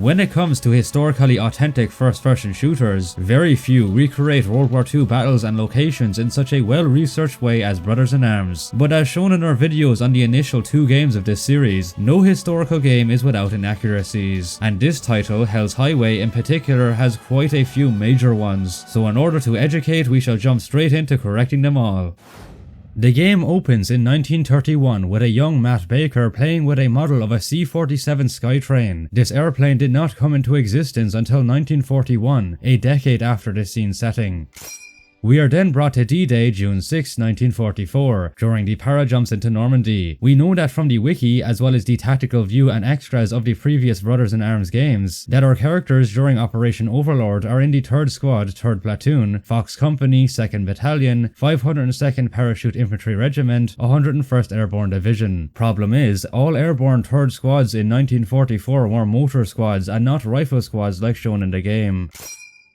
When it comes to historically authentic first-person shooters, very few recreate World War II battles and locations in such a well-researched way as Brothers in Arms. But as shown in our videos on the initial 2 games of this series, no historical game is without inaccuracies, and this title, Hell's Highway in particular, has quite a few major ones, so in order to educate we shall jump straight into correcting them all. The game opens in 1931 with a young Matt Baker playing with a model of a C-47 Skytrain. This airplane did not come into existence until 1941, a decade after the scene setting. We are then brought to D-Day, June 6, 1944, during the parajumps into Normandy. We know that from the wiki, as well as the tactical view and extras of the previous Brothers in Arms games, that our characters during Operation Overlord are in the 3rd Squad, 3rd Platoon, Fox Company, 2nd Battalion, 502nd Parachute Infantry Regiment, 101st Airborne Division. Problem is, all airborne 3rd Squads in 1944 were motor squads and not rifle squads like shown in the game.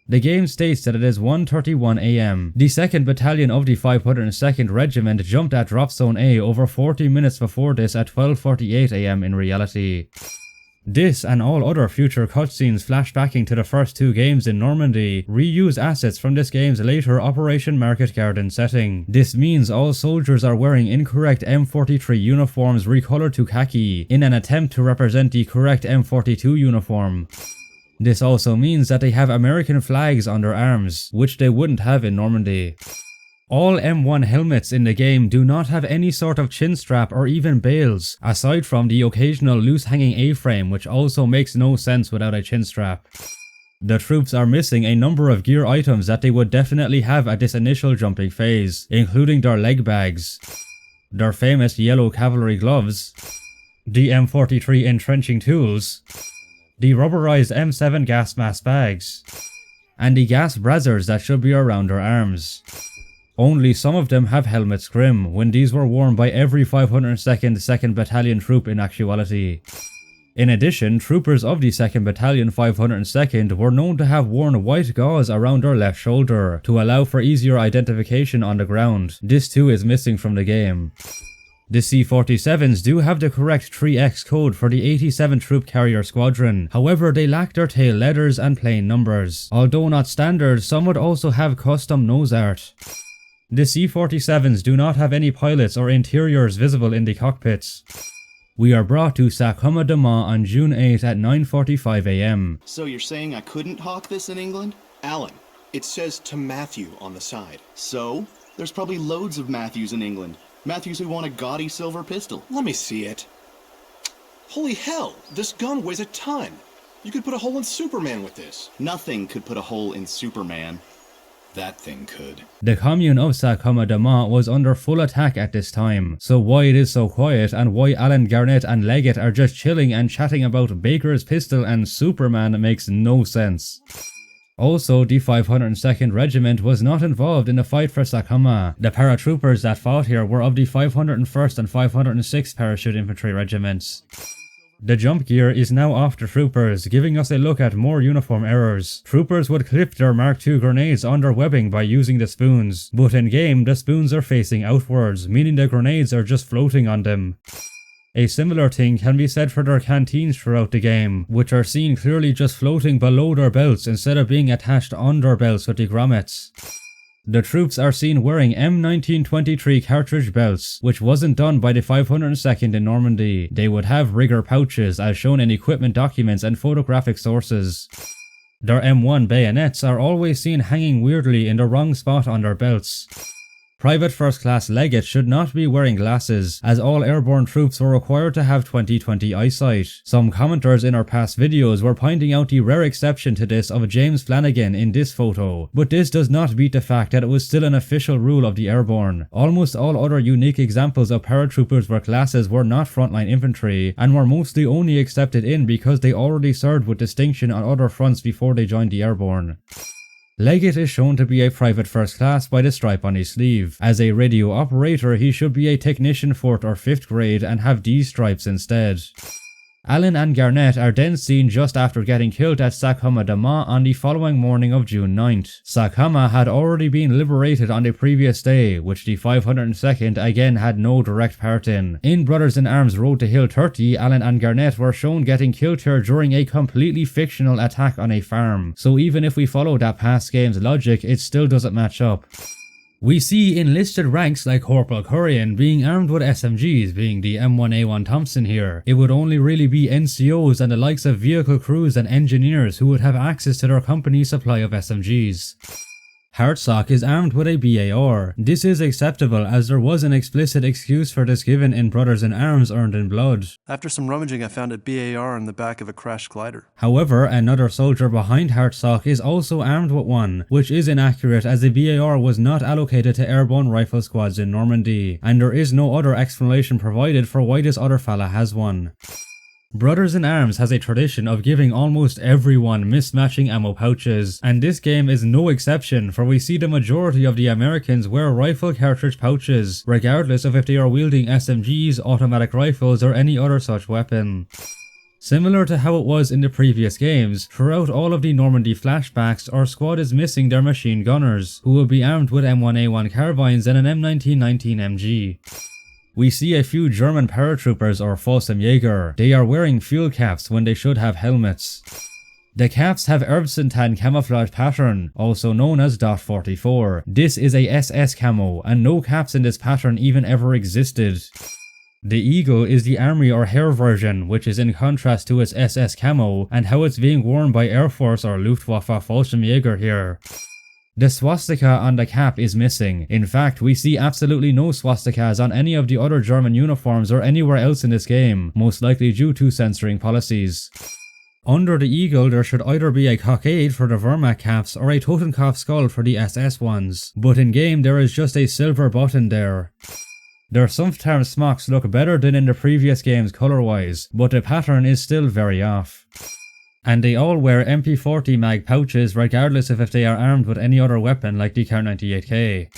The game states that it is 1:31 AM. The 2nd Battalion of the 502nd Regiment jumped at Drop Zone A over 40 minutes before this at 12:48 AM in reality. This and all other future cutscenes flashbacking to the first 2 games in Normandy reuse assets from this game's later Operation Market Garden setting. This means all soldiers are wearing incorrect M43 uniforms recolored to khaki in an attempt to represent the correct M42 uniform. This also means that they have American flags on their arms, which they wouldn't have in Normandy. All M1 helmets in the game do not have any sort of chin strap or even bales, aside from the occasional loose hanging A-frame, which also makes no sense without a chin strap. The troops are missing a number of gear items that they would definitely have at this initial jumping phase, including their leg bags, their famous yellow cavalry gloves, the M43 entrenching tools, the rubberized M7 gas mask bags, and the gas brassers that should be around their arms. Only some of them have helmet scrim, when these were worn by every 502nd 2nd Battalion troop in actuality. In addition, troopers of the 2nd Battalion 502nd were known to have worn white gauze around their left shoulder, to allow for easier identification on the ground. This too is missing from the game. The C-47s do have the correct 3X code for the 87 Troop Carrier Squadron, however they lack their tail letters and plain numbers. Although not standard, some would also have custom nose art. The C-47s do not have any pilots or interiors visible in the cockpits. We are brought to Sakuma de Ma on June 8 at 9:45 AM. So you're saying I couldn't hawk this in England? Alan, it says to Matthew on the side. So? There's probably loads of Matthews in England. Matthews who want a gaudy silver pistol. Let me see it. Holy hell, this gun weighs a ton. You could put a hole in Superman with this. Nothing could put a hole in Superman. That thing could. The commune of Sakuma de Ma was under full attack at this time, so why it is so quiet and why Alan Garnett and Leggett are just chilling and chatting about Baker's pistol and Superman makes no sense. Also, the 502nd Regiment was not involved in the fight for Sakuma. The paratroopers that fought here were of the 501st and 506th Parachute Infantry Regiments. The jump gear is now off the troopers, giving us a look at more uniform errors. Troopers would clip their Mark II grenades on their webbing by using the spoons, but in game the spoons are facing outwards, meaning the grenades are just floating on them. A similar thing can be said for their canteens throughout the game, which are seen clearly just floating below their belts instead of being attached on their belts with the grommets. The troops are seen wearing M1923 cartridge belts, which wasn't done by the 502nd in Normandy. They would have rigger pouches as shown in equipment documents and photographic sources. Their M1 bayonets are always seen hanging weirdly in the wrong spot on their belts. Private First Class Leggett should not be wearing glasses, as all airborne troops were required to have 20/20 eyesight. Some commenters in our past videos were pointing out the rare exception to this of James Flanagan in this photo, but this does not beat the fact that it was still an official rule of the airborne. Almost all other unique examples of paratroopers with glasses were not frontline infantry, and were mostly only accepted in because they already served with distinction on other fronts before they joined the airborne. Leggett is shown to be a private first class by the stripe on his sleeve. As a radio operator, he should be a technician 4th or 5th grade and have these stripes instead. Allen and Garnett are then seen just after getting killed at Sac-Hama-de-Mont on the following morning of June 9th. Sac-Hama had already been liberated on the previous day, which the 502nd again had no direct part in. In Brothers in Arms Road to Hill 30, Allen and Garnett were shown getting killed here during a completely fictional attack on a farm, so even if we follow that past game's logic, it still doesn't match up. We see enlisted ranks like Corporal Currian being armed with SMGs, being the M1A1 Thompson here. It would only really be NCOs and the likes of vehicle crews and engineers who would have access to their company's supply of SMGs. Hartsock is armed with a BAR. This is acceptable as there was an explicit excuse for this given in Brothers in Arms Earned in Blood. After some rummaging, I found a BAR on the back of a crashed glider. However, another soldier behind Hartsock is also armed with one, which is inaccurate as the BAR was not allocated to airborne rifle squads in Normandy, and there is no other explanation provided for why this other fella has one. Brothers in Arms has a tradition of giving almost everyone mismatching ammo pouches, and this game is no exception, for we see the majority of the Americans wear rifle cartridge pouches, regardless of if they are wielding SMGs, automatic rifles, or any other such weapon. Similar to how it was in the previous games, throughout all of the Normandy flashbacks, our squad is missing their machine gunners, who will be armed with M1A1 carbines and an M1919 MG. We see a few German paratroopers or Fallschirmjäger. They are wearing fuel caps when they should have helmets. The caps have Erbsentan camouflage pattern, also known as Dot 44. This is a SS camo, and no caps in this pattern even ever existed. The Eagle is the army or hair version, which is in contrast to its SS camo, and how it's being worn by Air Force or Luftwaffe Fallschirmjäger here. The swastika on the cap is missing. In fact, we see absolutely no swastikas on any of the other German uniforms or anywhere else in this game, most likely due to censoring policies. Under the Eagle, there should either be a cockade for the Wehrmacht caps or a Totenkopf skull for the SS ones, but in game there is just a silver button there. Their Sumpftarm smocks look better than in the previous games color-wise, but the pattern is still very off. And they all wear MP40 mag pouches regardless of if they are armed with any other weapon like the Kar98K.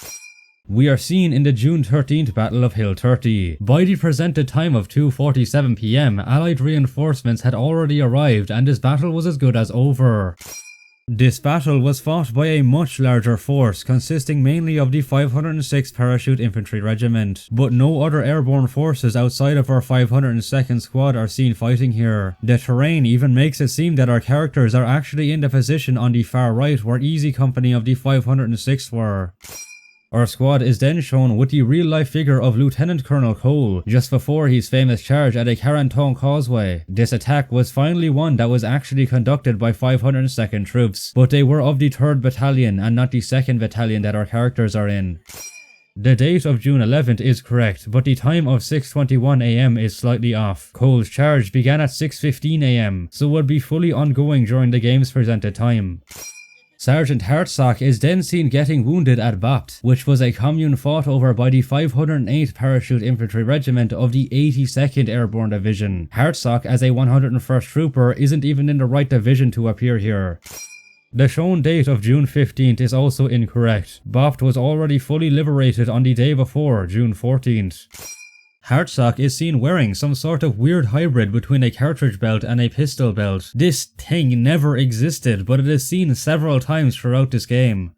We are seen in the June 13th Battle of Hill 30. By the presented time of 2:47 PM, Allied reinforcements had already arrived and this battle was as good as over. This battle was fought by a much larger force consisting mainly of the 506th Parachute Infantry Regiment, but no other airborne forces outside of our 502nd Squad are seen fighting here. The terrain even makes it seem that our characters are actually in the position on the far right where Easy Company of the 506th were. Our squad is then shown with the real-life figure of Lieutenant Colonel Cole, just before his famous charge at a Carenton causeway. This attack was finally one that was actually conducted by 502nd troops, but they were of the 3rd Battalion and not the 2nd Battalion that our characters are in. The date of June 11th is correct, but the time of 6:21 AM is slightly off. Cole's charge began at 6:15 AM, so would be fully ongoing during the game's presented time. Sergeant Hartsock is then seen getting wounded at Bapt, which was a commune fought over by the 508th Parachute Infantry Regiment of the 82nd Airborne Division. Hartsock as a 101st Trooper isn't even in the right division to appear here. The shown date of June 15th is also incorrect. Bapt was already fully liberated on the day before, June 14th. Hartsock is seen wearing some sort of weird hybrid between a cartridge belt and a pistol belt. This thing never existed, but it is seen several times throughout this game.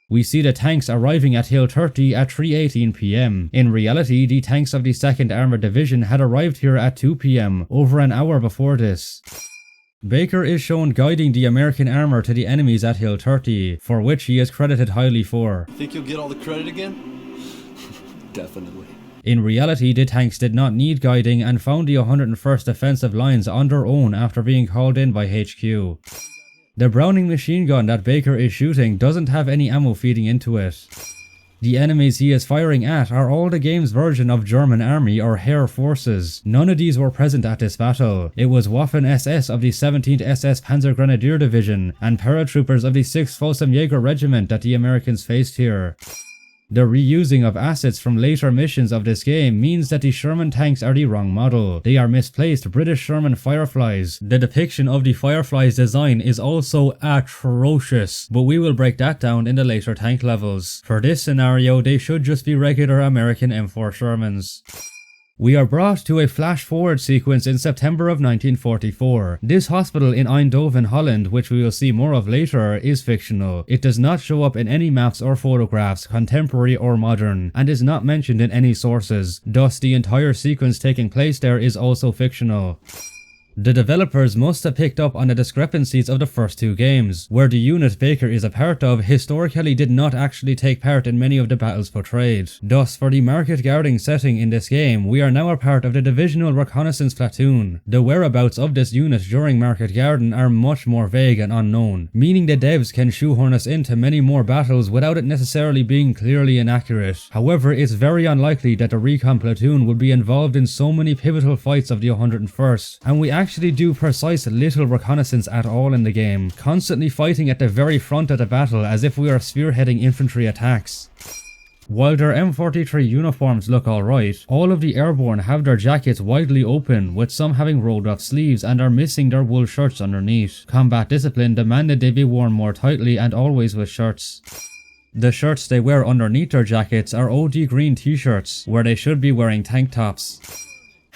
We see the tanks arriving at Hill 30 at 3:18 PM. In reality, the tanks of the 2nd Armoured Division had arrived here at 2 PM, over an hour before this. Baker is shown guiding the American armour to the enemies at Hill 30, for which he is credited highly for. Think you'll get all the credit again? Definitely. In reality, the tanks did not need guiding and found the 101st Defensive Lines on their own after being called in by HQ. The Browning machine gun that Baker is shooting doesn't have any ammo feeding into it. The enemies he is firing at are all the game's version of German army or Heer forces. None of these were present at this battle. It was Waffen SS of the 17th SS Panzer Grenadier Division and paratroopers of the 6th Fallschirmjäger Regiment that the Americans faced here. The reusing of assets from later missions of this game means that the Sherman tanks are the wrong model. They are misplaced British Sherman Fireflies. The depiction of the Fireflies design is also atrocious, but we will break that down in the later tank levels. For this scenario, they should just be regular American M4 Shermans. We are brought to a flash-forward sequence in September of 1944. This hospital in Eindhoven, Holland, which we will see more of later, is fictional. It does not show up in any maps or photographs, contemporary or modern, and is not mentioned in any sources. Thus, the entire sequence taking place there is also fictional. The developers must have picked up on the discrepancies of the first two games, where the unit Baker is a part of historically did not actually take part in many of the battles portrayed. Thus, for the market guarding setting in this game, we are now a part of the Divisional Reconnaissance Platoon. The whereabouts of this unit during Market Garden are much more vague and unknown, meaning the devs can shoehorn us into many more battles without it necessarily being clearly inaccurate. However, it's very unlikely that the Recon Platoon would be involved in so many pivotal fights of the 101st, and we actually do precise little reconnaissance at all in the game, constantly fighting at the very front of the battle as if we are spearheading infantry attacks. While their M43 uniforms look alright, all of the airborne have their jackets widely open, with some having rolled off sleeves and are missing their wool shirts underneath. Combat discipline demanded they be worn more tightly and always with shirts. The shirts they wear underneath their jackets are OD green t-shirts, where they should be wearing tank tops.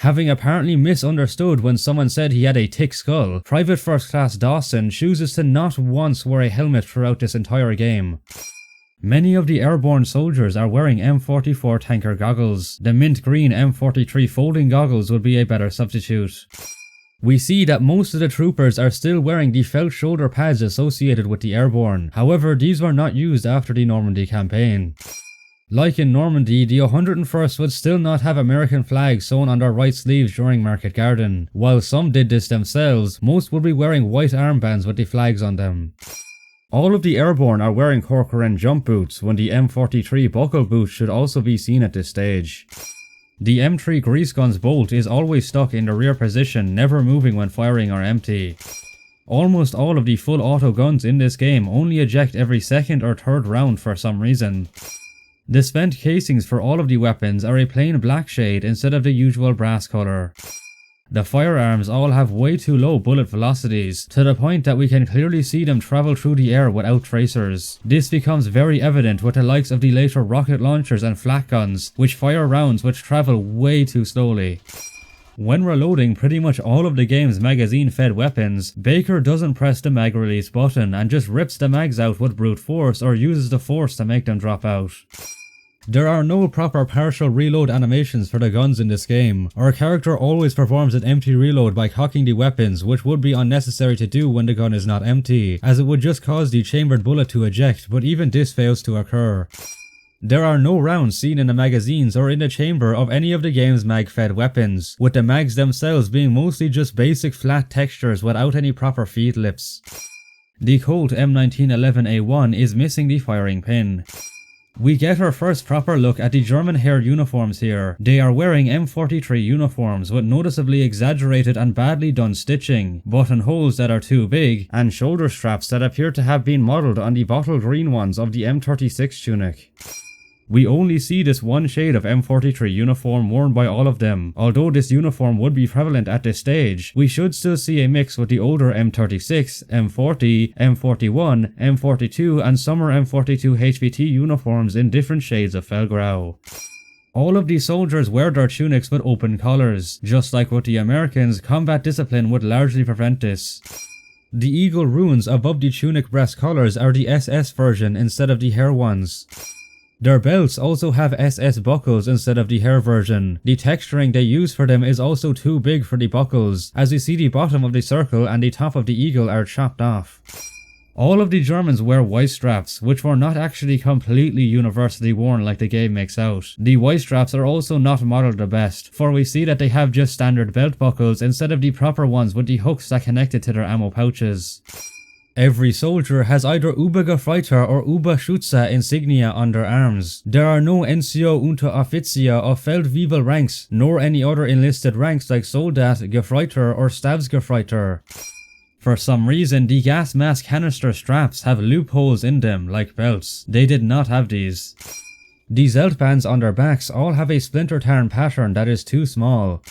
Having apparently misunderstood when someone said he had a thick skull, Private First Class Dawson chooses to not once wear a helmet throughout this entire game. Many of the airborne soldiers are wearing M44 tanker goggles. The mint green M43 folding goggles would be a better substitute. We see that most of the troopers are still wearing the felt shoulder pads associated with the airborne. However, these were not used after the Normandy campaign. Like in Normandy, the 101st would still not have American flags sewn on their right sleeves during Market Garden. While some did this themselves, most would be wearing white armbands with the flags on them. All of the airborne are wearing Corcoran jump boots, when the M43 buckle boots should also be seen at this stage. The M3 grease gun's bolt is always stuck in the rear position, never moving when firing or empty. Almost all of the full auto guns in this game only eject every second or third round for some reason. The spent casings for all of the weapons are a plain black shade instead of the usual brass color. The firearms all have way too low bullet velocities, to the point that we can clearly see them travel through the air without tracers. This becomes very evident with the likes of the later rocket launchers and flak guns, which fire rounds which travel way too slowly. When reloading pretty much all of the game's magazine-fed weapons, Baker doesn't press the mag release button and just rips the mags out with brute force or uses the force to make them drop out. There are no proper partial reload animations for the guns in this game. Our character always performs an empty reload by cocking the weapons, which would be unnecessary to do when the gun is not empty, as it would just cause the chambered bullet to eject, but even this fails to occur. There are no rounds seen in the magazines or in the chamber of any of the game's mag-fed weapons, with the mags themselves being mostly just basic flat textures without any proper feed lips. The Colt M1911A1 is missing the firing pin. We get our first proper look at the German hair uniforms here. They are wearing M43 uniforms with noticeably exaggerated and badly done stitching, buttonholes that are too big, and shoulder straps that appear to have been modelled on the bottle green ones of the M36 tunic. We only see this one shade of M43 uniform worn by all of them. Although this uniform would be prevalent at this stage, we should still see a mix with the older M36, M40, M41, M42 and summer M42 HVT uniforms in different shades of Felgrau. All of these soldiers wear their tunics with open collars. Just like with the Americans, combat discipline would largely prevent this. The eagle runes above the tunic breast collars are the SS version instead of the hair ones. Their belts also have SS buckles instead of the hair version. The texturing they use for them is also too big for the buckles, as we see the bottom of the circle and the top of the eagle are chopped off. All of the Germans wear white straps, which were not actually completely universally worn like the game makes out. The white straps are also not modelled the best, for we see that they have just standard belt buckles instead of the proper ones with the hooks that connected to their ammo pouches. Every soldier has either Obergefreiter or Oberschütze insignia on their arms. There are no NCO Unteroffizier or Feldwebel ranks, nor any other enlisted ranks like Soldat, Gefreiter or Stabsgefreiter. For some reason, the gas mask canister straps have loopholes in them, like belts. They did not have these. The Zelt bands on their backs all have a splinter tarn pattern that is too small.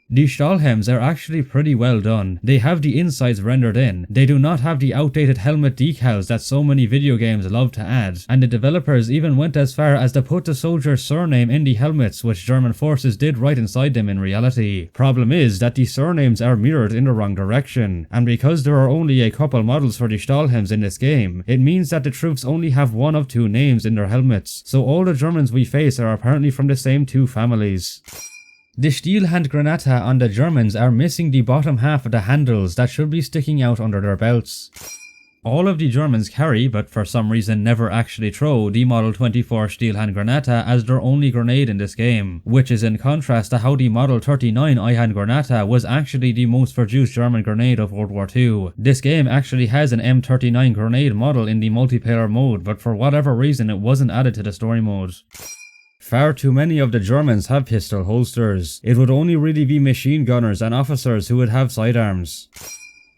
The Stahlhelms are actually pretty well done. They have the insides rendered in, they do not have the outdated helmet decals that so many video games love to add, and the developers even went as far as to put the soldier's surname in the helmets, which German forces did write inside them in reality. Problem is that the surnames are mirrored in the wrong direction, and because there are only a couple models for the Stahlhelms in this game, it means that the troops only have one of two names in their helmets, so all the Germans we face are apparently from the same two families. The Stielhandgranate on the Germans are missing the bottom half of the handles that should be sticking out under their belts. All of the Germans carry, but for some reason never actually throw, the Model 24 Stielhandgranate as their only grenade in this game, which is in contrast to how the Model 39 Einhandgranate was actually the most produced German grenade of World War II. This game actually has an M39 grenade model in the multiplayer mode, but for whatever reason it wasn't added to the story mode. Far too many of the Germans have pistol holsters. It would only really be machine gunners and officers who would have sidearms.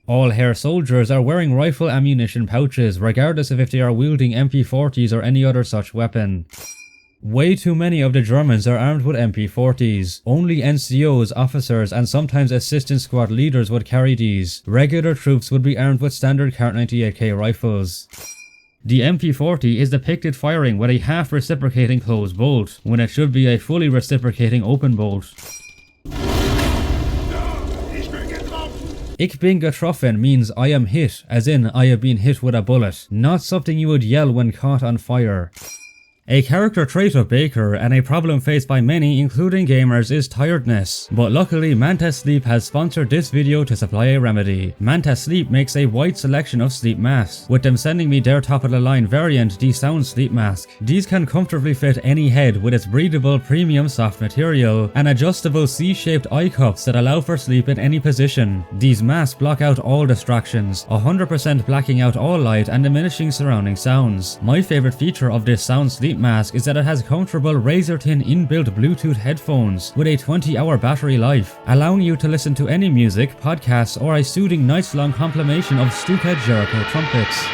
All Heer soldiers are wearing rifle ammunition pouches, regardless of if they are wielding MP40s or any other such weapon. Way too many of the Germans are armed with MP40s. Only NCOs, officers, and sometimes assistant squad leaders would carry these. Regular troops would be armed with standard Kar-98K rifles. The MP40 is depicted firing with a half reciprocating closed bolt, when it should be a fully reciprocating open bolt. Ich bin getroffen means I am hit, as in I have been hit with a bullet, not something you would yell when caught on fire. A character trait of Baker and a problem faced by many, including gamers, is tiredness. But luckily, Manta Sleep has sponsored this video to supply a remedy. Manta Sleep makes a wide selection of sleep masks, with them sending me their top of the line variant, the Sound Sleep Mask. These can comfortably fit any head with its breathable premium soft material and adjustable C-shaped eye cups that allow for sleep in any position. These masks block out all distractions, 100% blacking out all light and diminishing surrounding sounds. My favorite feature of this Sound Sleep Mask is that it has comfortable razor-thin inbuilt Bluetooth headphones with a 20-hour battery life, allowing you to listen to any music, podcasts, or a soothing nights-long compilation of Stuka Jericho trumpets.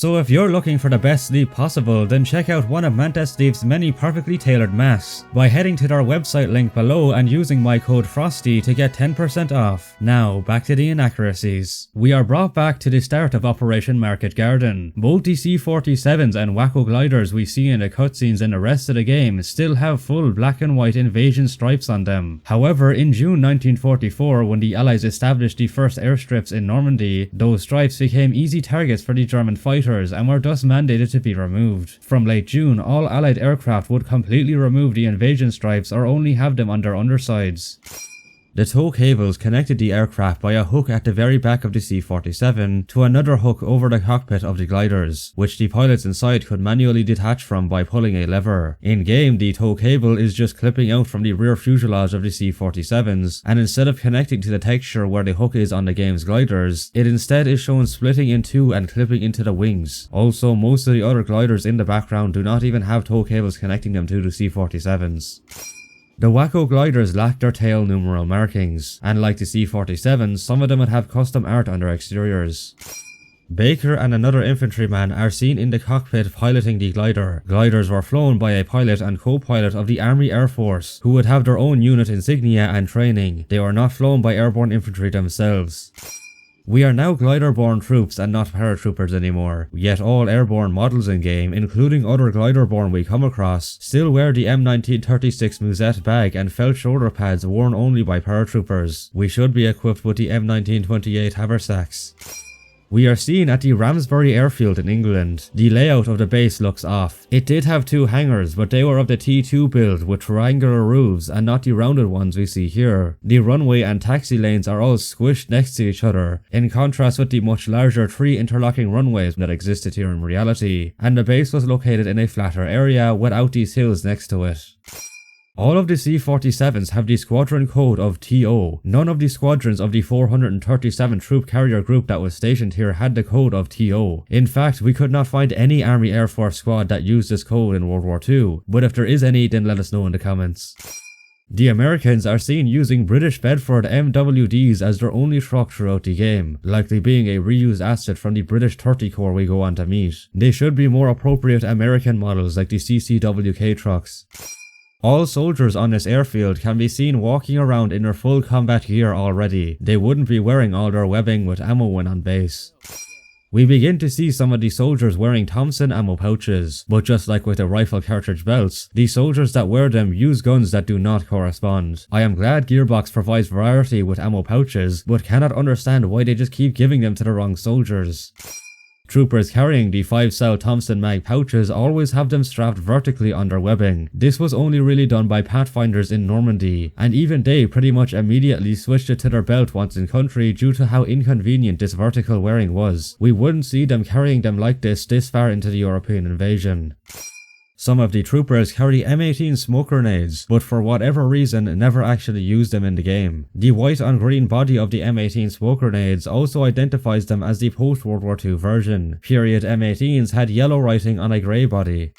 So if you're looking for the best sleep possible, then check out one of Manta Sleep's many perfectly tailored masks by heading to their website link below and using my code FROSTY to get 10% off. Now, back to the inaccuracies. We are brought back to the start of Operation Market Garden. Both the C-47s and Waco gliders we see in the cutscenes and the rest of the game still have full black and white invasion stripes on them. However, in June 1944, when the Allies established the first airstrips in Normandy, those stripes became easy targets for the German fighters and were thus mandated to be removed. From late June, all Allied aircraft would completely remove the invasion stripes or only have them on their undersides. The tow cables connected the aircraft by a hook at the very back of the C-47 to another hook over the cockpit of the gliders, which the pilots inside could manually detach from by pulling a lever. In-game, the tow cable is just clipping out from the rear fuselage of the C-47s, and instead of connecting to the texture where the hook is on the game's gliders, it instead is shown splitting in two and clipping into the wings. Also, most of the other gliders in the background do not even have tow cables connecting them to the C-47s. The Waco gliders lack their tail numeral markings, and like the C-47s, some of them would have custom art on their exteriors. Baker and another infantryman are seen in the cockpit piloting the glider. Gliders were flown by a pilot and co-pilot of the Army Air Force, who would have their own unit insignia and training. They were not flown by airborne infantry themselves. We are now glider-borne troops and not paratroopers anymore, yet all airborne models in-game, including other glider-borne we come across, still wear the M1936 Musette bag and felt shoulder pads worn only by paratroopers. We should be equipped with the M1928 haversacks. We are seen at the Ramsbury airfield in England. The layout of the base looks off. It did have two hangars, but they were of the T2 build with triangular roofs and not the rounded ones we see here. The runway and taxi lanes are all squished next to each other, in contrast with the much larger three interlocking runways that existed here in reality, and the base was located in a flatter area without these hills next to it. All of the C-47s have the squadron code of TO. None of the squadrons of the 437 troop carrier group that was stationed here had the code of TO. In fact, we could not find any Army Air Force squad that used this code in World War II, but if there is any, then let us know in the comments. The Americans are seen using British Bedford MWDs as their only truck throughout the game, likely being a reused asset from the British 30 Corps we go on to meet. They should be more appropriate American models like the CCWK trucks. All soldiers on this airfield can be seen walking around in their full combat gear already. They wouldn't be wearing all their webbing with ammo when on base. We begin to see some of the soldiers wearing Thompson ammo pouches, but just like with the rifle cartridge belts, the soldiers that wear them use guns that do not correspond. I am glad Gearbox provides variety with ammo pouches, but cannot understand why they just keep giving them to the wrong soldiers. Troopers carrying the 5-cell Thompson mag pouches always have them strapped vertically on their webbing. This was only really done by pathfinders in Normandy, and even they pretty much immediately switched it to their belt once in country due to how inconvenient this vertical wearing was. We wouldn't see them carrying them like this far into the European invasion. Some of the troopers carry M18 smoke grenades, but for whatever reason never actually used them in the game. The white on green body of the M18 smoke grenades also identifies them as the post-World War II version. Period M18s had yellow writing on a grey body.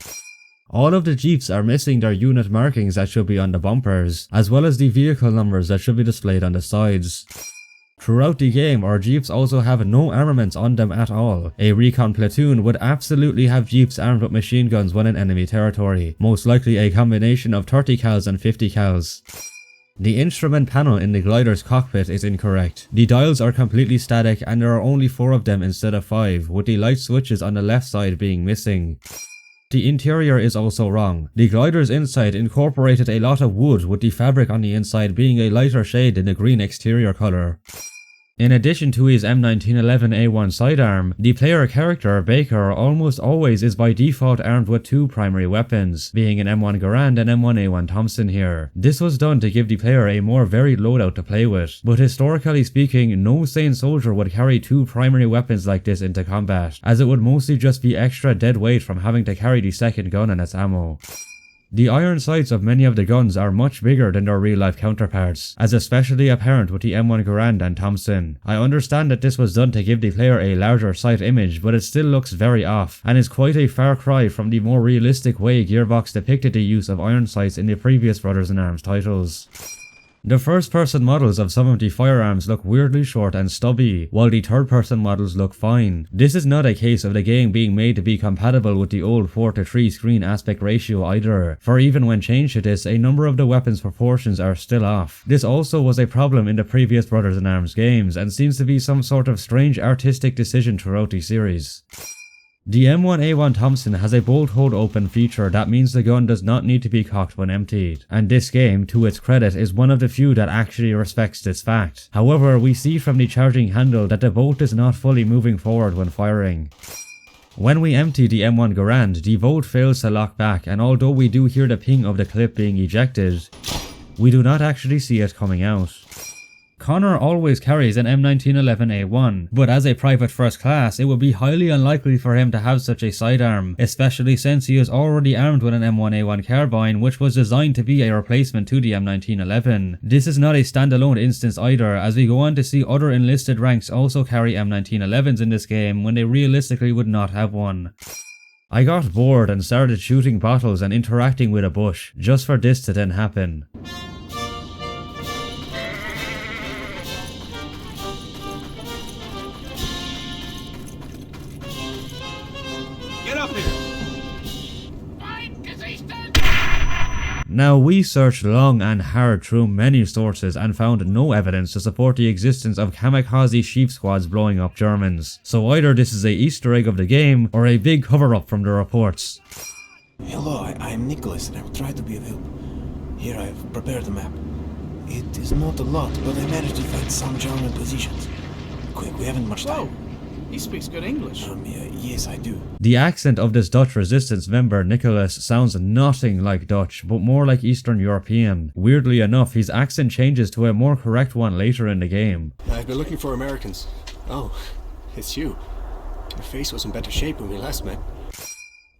All of the jeeps are missing their unit markings that should be on the bumpers, as well as the vehicle numbers that should be displayed on the sides. Throughout the game, our jeeps also have no armaments on them at all. A recon platoon would absolutely have jeeps armed with machine guns when in enemy territory, most likely a combination of 30 cals and 50 cals. The instrument panel in the glider's cockpit is incorrect. The dials are completely static and there are only 4 of them instead of 5, with the light switches on the left side being missing. The interior is also wrong. The glider's inside incorporated a lot of wood, with the fabric on the inside being a lighter shade in the green exterior colour. In addition to his M1911A1 sidearm, the player character, Baker, almost always is by default armed with 2 primary weapons, being an M1 Garand and M1A1 Thompson here. This was done to give the player a more varied loadout to play with, but historically speaking, no sane soldier would carry 2 primary weapons like this into combat, as it would mostly just be extra dead weight from having to carry the second gun and its ammo. The iron sights of many of the guns are much bigger than their real-life counterparts, as especially apparent with the M1 Garand and Thompson. I understand that this was done to give the player a larger sight image, but it still looks very off, and is quite a far cry from the more realistic way Gearbox depicted the use of iron sights in the previous Brothers in Arms titles. The first-person models of some of the firearms look weirdly short and stubby, while the third-person models look fine. This is not a case of the game being made to be compatible with the old 4:3 screen aspect ratio either, for even when changed to this, a number of the weapons' proportions are still off. This also was a problem in the previous Brothers in Arms games, and seems to be some sort of strange artistic decision throughout the series. The M1A1 Thompson has a bolt hold open feature that means the gun does not need to be cocked when emptied, and this game, to its credit, is one of the few that actually respects this fact. However, we see from the charging handle that the bolt is not fully moving forward when firing. When we empty the M1 Garand, the bolt fails to lock back, and although we do hear the ping of the clip being ejected, we do not actually see it coming out. Connor always carries an M1911A1, but as a private first class, it would be highly unlikely for him to have such a sidearm, especially since he is already armed with an M1A1 carbine, which was designed to be a replacement to the M1911. This is not a standalone instance either, as we go on to see other enlisted ranks also carry M1911s in this game when they realistically would not have one. I got bored and started shooting bottles and interacting with a bush, just for this to then happen. Now, we searched long and hard through many sources and found no evidence to support the existence of kamikaze sheep squads blowing up Germans. So either this is a Easter egg of the game, or a big cover-up from the reports. Hello, I am Nicholas and I will try to be of help. Here I have prepared a map. It is not a lot, but I managed to find some German positions. Quick, we haven't much time. Whoa, he speaks good English. Yes, I do. The accent of this Dutch resistance member, Nicholas, sounds nothing like Dutch, but more like Eastern European. Weirdly enough, his accent changes to a more correct one later in the game. I've been looking for Americans. Oh, it's you. Your face was in better shape when we last met.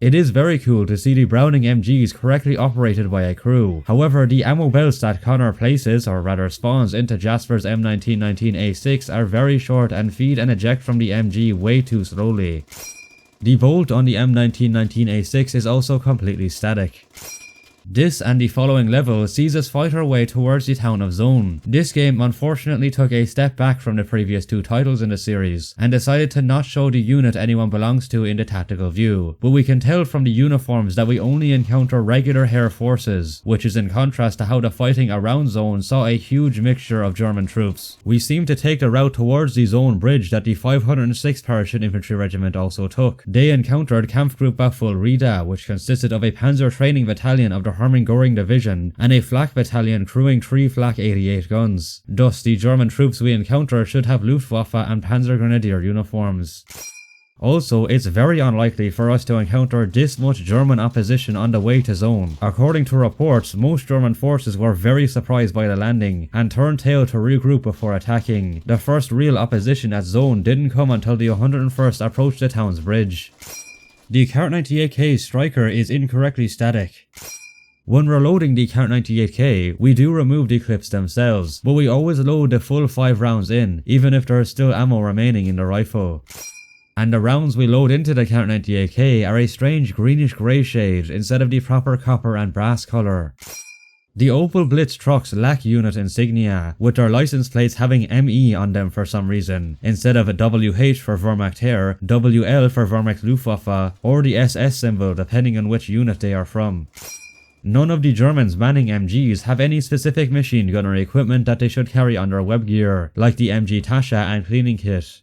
It is very cool to see the Browning MGs correctly operated by a crew. However, the ammo belts that Connor places, or rather spawns, into Jasper's M1919A6 are very short and feed and eject from the MG way too slowly. The bolt on the M1919A6 is also completely static. This and the following level sees us fight our way towards the town of Zone. This game unfortunately took a step back from the previous two titles in the series, and decided to not show the unit anyone belongs to in the tactical view, but we can tell from the uniforms that we only encounter regular Heer forces, which is in contrast to how the fighting around Zone saw a huge mixture of German troops. We seem to take the route towards the Zone bridge that the 506th Parachute Infantry Regiment also took. They encountered Kampfgruppe Rida, which consisted of a panzer training battalion of the Hermann-Göring Division and a flak battalion crewing 3 flak 88 guns. Thus, the German troops we encounter should have Luftwaffe and Panzer Grenadier uniforms. Also, it's very unlikely for us to encounter this much German opposition on the way to Zone. According to reports, most German forces were very surprised by the landing and turned tail to regroup before attacking. The first real opposition at Zone didn't come until the 101st approached the town's bridge. The Kar-98K striker is incorrectly static. When reloading the Kar-98K, we do remove the clips themselves, but we always load the full 5 rounds in, even if there is still ammo remaining in the rifle. And the rounds we load into the Kar-98K are a strange greenish grey shade instead of the proper copper and brass colour. The Opel Blitz trucks lack unit insignia, with their license plates having ME on them for some reason, instead of a WH for Wehrmacht Heer, WL for Wehrmacht Luftwaffe, or the SS symbol depending on which unit they are from. None of the Germans manning MGs have any specific machine gunnery equipment that they should carry on their web gear, like the MG Tasche and cleaning kit.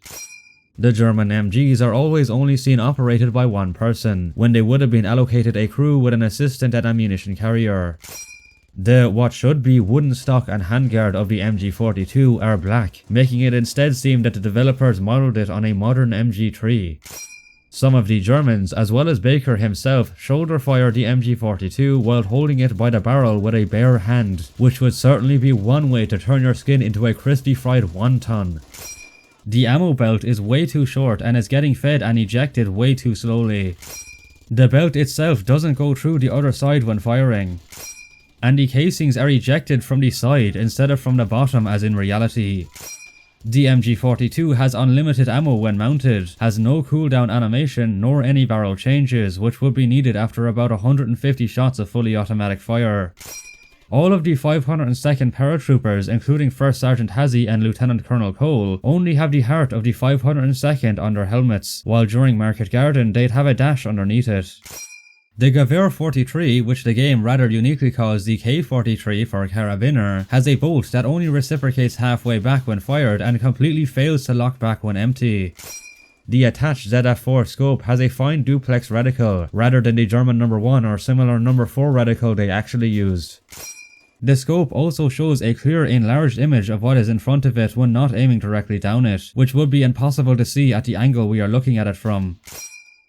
The German MGs are always only seen operated by one person, when they would have been allocated a crew with an assistant and ammunition carrier. The what should be wooden stock and handguard of the MG42 are black, making it instead seem that the developers modeled it on a modern MG3. Some of the Germans, as well as Baker himself, shoulder fired the MG42 while holding it by the barrel with a bare hand, which would certainly be one way to turn your skin into a crispy fried wonton. The ammo belt is way too short and is getting fed and ejected way too slowly. The belt itself doesn't go through the other side when firing, and the casings are ejected from the side instead of from the bottom as in reality. The MG42 has unlimited ammo when mounted, has no cooldown animation nor any barrel changes, which would be needed after about 150 shots of fully automatic fire. All of the 502nd paratroopers, including First Sergeant Hazy and Lieutenant Colonel Cole, only have the heart of the 502nd on their helmets, while during Market Garden they'd have a dash underneath it. The Gewehr 43, which the game rather uniquely calls the K-43 for Karabiner, has a bolt that only reciprocates halfway back when fired and completely fails to lock back when empty. The attached ZF4 scope has a fine duplex reticle, rather than the German number 1 or similar number 4 reticle they actually used. The scope also shows a clear enlarged image of what is in front of it when not aiming directly down it, which would be impossible to see at the angle we are looking at it from.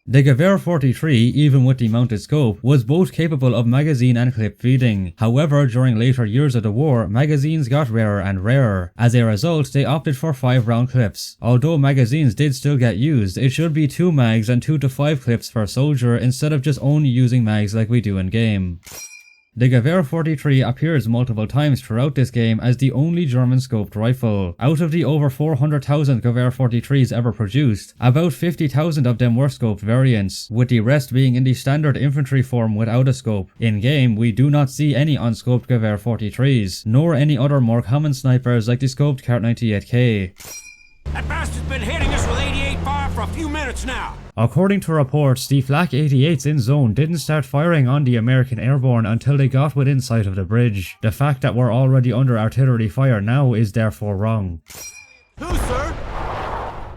The Gewehr 43, even with the mounted scope, was both capable of magazine and clip feeding. However, during later years of the war, magazines got rarer and rarer. As a result, they opted for 5-round clips. Although magazines did still get used, it should be 2 mags and 2 to 5 clips per soldier instead of just only using mags like we do in game. The Gewehr 43 appears multiple times throughout this game as the only German scoped rifle. Out of the over 400,000 Gewehr 43s ever produced, about 50,000 of them were scoped variants, with the rest being in the standard infantry form without a scope. In game, we do not see any unscoped Gewehr 43s, nor any other more common snipers like the scoped Kar-98K. That bastard's been hitting us with 88 fire for a few minutes now. According to reports, the Flak 88s in Zone didn't start firing on the American airborne until they got within sight of the bridge. The fact that we're already under artillery fire now is therefore wrong. Who, sir?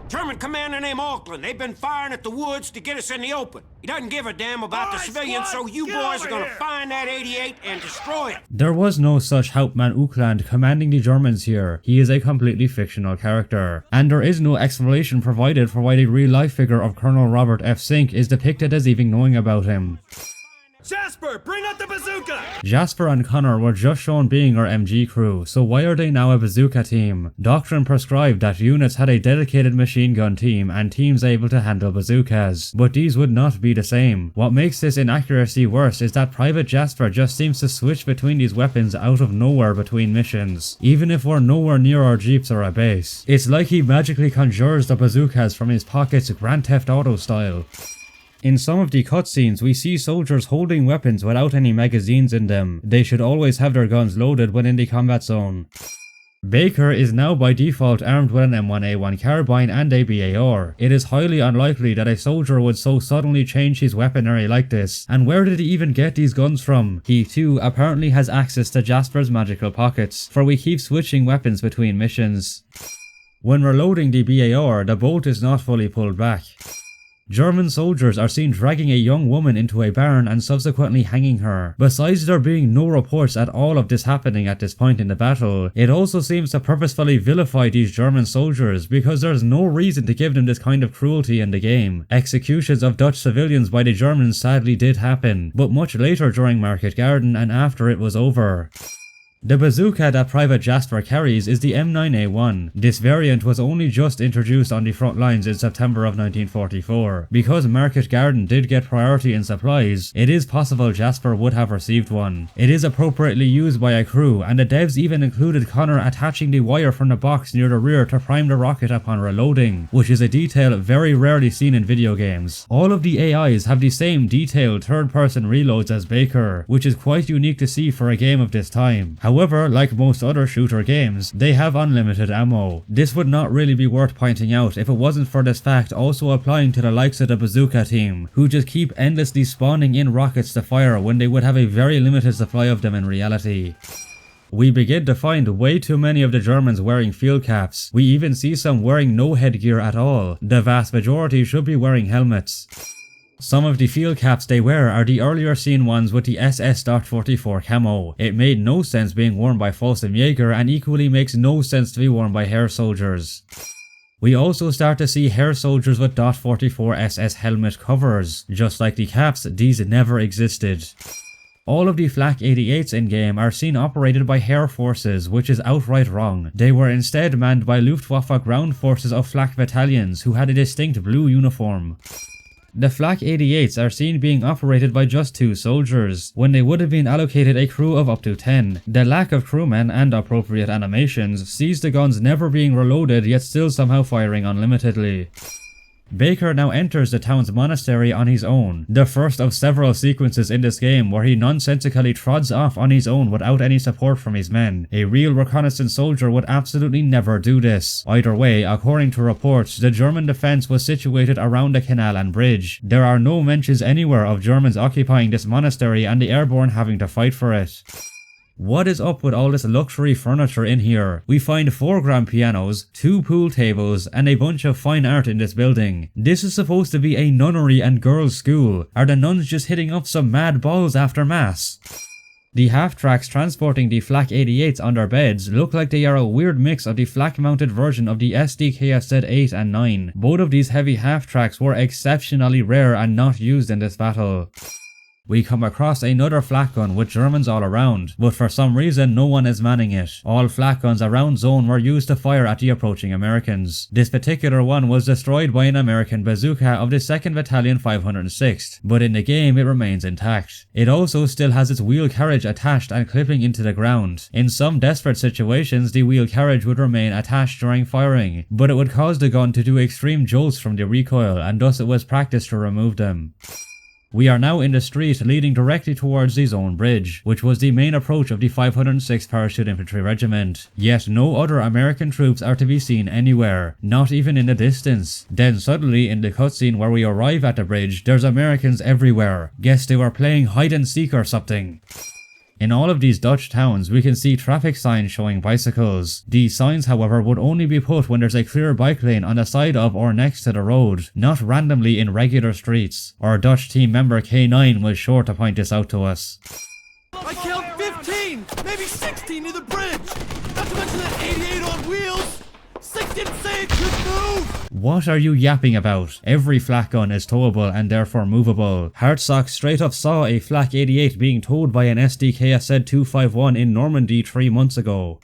German commander named Auckland. They've been firing at the woods to get us in the open. He doesn't give a damn about the civilians, so you boys are gonna find that 88 and destroy it. There was no such Hauptmann Auckland commanding the Germans here. He is a completely fictional character. And there is no explanation provided for why the real-life figure of Colonel Robert F. Sink is depicted as even knowing about him. Jasper, bring out the bazooka! Jasper and Connor were just shown being our MG crew, so why are they now a bazooka team? Doctrine prescribed that units had a dedicated machine gun team and teams able to handle bazookas, but these would not be the same. What makes this inaccuracy worse is that Private Jasper just seems to switch between these weapons out of nowhere between missions, even if we're nowhere near our jeeps or a base. It's like he magically conjures the bazookas from his pockets Grand Theft Auto style. In some of the cutscenes, we see soldiers holding weapons without any magazines in them. They should always have their guns loaded when in the combat zone. Baker is now by default armed with an M1A1 carbine and a BAR. It is highly unlikely that a soldier would so suddenly change his weaponry like this. And where did he even get these guns from? He too apparently has access to Jasper's magical pockets, for we keep switching weapons between missions. When reloading the BAR, the bolt is not fully pulled back. German soldiers are seen dragging a young woman into a barn and subsequently hanging her. Besides there being no reports at all of this happening at this point in the battle, it also seems to purposefully vilify these German soldiers because there's no reason to give them this kind of cruelty in the game. Executions of Dutch civilians by the Germans sadly did happen, but much later during Market Garden and after it was over. The bazooka that Private Jasper carries is the M9A1. This variant was only just introduced on the front lines in September of 1944. Because Market Garden did get priority in supplies, it is possible Jasper would have received one. It is appropriately used by a crew, and the devs even included Connor attaching the wire from the box near the rear to prime the rocket upon reloading, which is a detail very rarely seen in video games. All of the AIs have the same detailed third-person reloads as Baker, which is quite unique to see for a game of this time. However, like most other shooter games, they have unlimited ammo. This would not really be worth pointing out if it wasn't for this fact also applying to the likes of the bazooka team, who just keep endlessly spawning in rockets to fire when they would have a very limited supply of them in reality. We begin to find way too many of the Germans wearing field caps. We even see some wearing no headgear at all. The vast majority should be wearing helmets. Some of the field caps they wear are the earlier seen ones with the SS.44 camo. It made no sense being worn by Folsom-Jaeger and equally makes no sense to be worn by Heer soldiers. We also start to see Heer soldiers with .44 SS helmet covers. Just like the caps, these never existed. All of the Flak 88s in-game are seen operated by Heer forces, which is outright wrong. They were instead manned by Luftwaffe ground forces of Flak battalions who had a distinct blue uniform. The Flak 88s are seen being operated by just 2 soldiers, when they would have been allocated a crew of up to 10. The lack of crewmen and appropriate animations sees the guns never being reloaded yet still somehow firing unlimitedly. Baker now enters the town's monastery on his own, the first of several sequences in this game where he nonsensically trods off on his own without any support from his men. A real reconnaissance soldier would absolutely never do this. Either way, according to reports, the German defense was situated around the canal and bridge. There are no mentions anywhere of Germans occupying this monastery and the airborne having to fight for it. What is up with all this luxury furniture in here? We find 4 grand pianos, 2 pool tables, and a bunch of fine art in this building. This is supposed to be a nunnery and girls' school. Are the nuns just hitting up some mad balls after mass? The half-tracks transporting the Flak 88s on their beds look like they are a weird mix of the flak-mounted version of the SDKSZ 8 and 9. Both of these heavy half-tracks were exceptionally rare and not used in this battle. We come across another flak gun with Germans all around, but for some reason no one is manning it. All flak guns around zone were used to fire at the approaching Americans. This particular one was destroyed by an American bazooka of the 2nd Battalion 506th, but in the game it remains intact. It also still has its wheel carriage attached and clipping into the ground. In some desperate situations the wheel carriage would remain attached during firing, but it would cause the gun to do extreme jolts from the recoil, and thus it was practiced to remove them. We are now in the street leading directly towards the zone bridge, which was the main approach of the 506th Parachute Infantry Regiment. Yet no other American troops are to be seen anywhere, not even in the distance. Then suddenly in the cutscene where we arrive at the bridge, there's Americans everywhere. Guess they were playing hide and seek or something. In all of these Dutch towns, we can see traffic signs showing bicycles. These signs, however, would only be put when there's a clear bike lane on the side of or next to the road, not randomly in regular streets. Our Dutch team member K-Nyne was sure to point this out to us. I killed 15, maybe 16 near the bridge! Not to mention that 88 on wheels! 6 didn't say it could move! What are you yapping about? Every flak gun is towable and therefore movable. Hartsock straight up saw a Flak 88 being towed by an SDKSZ 251 in Normandy 3 months ago.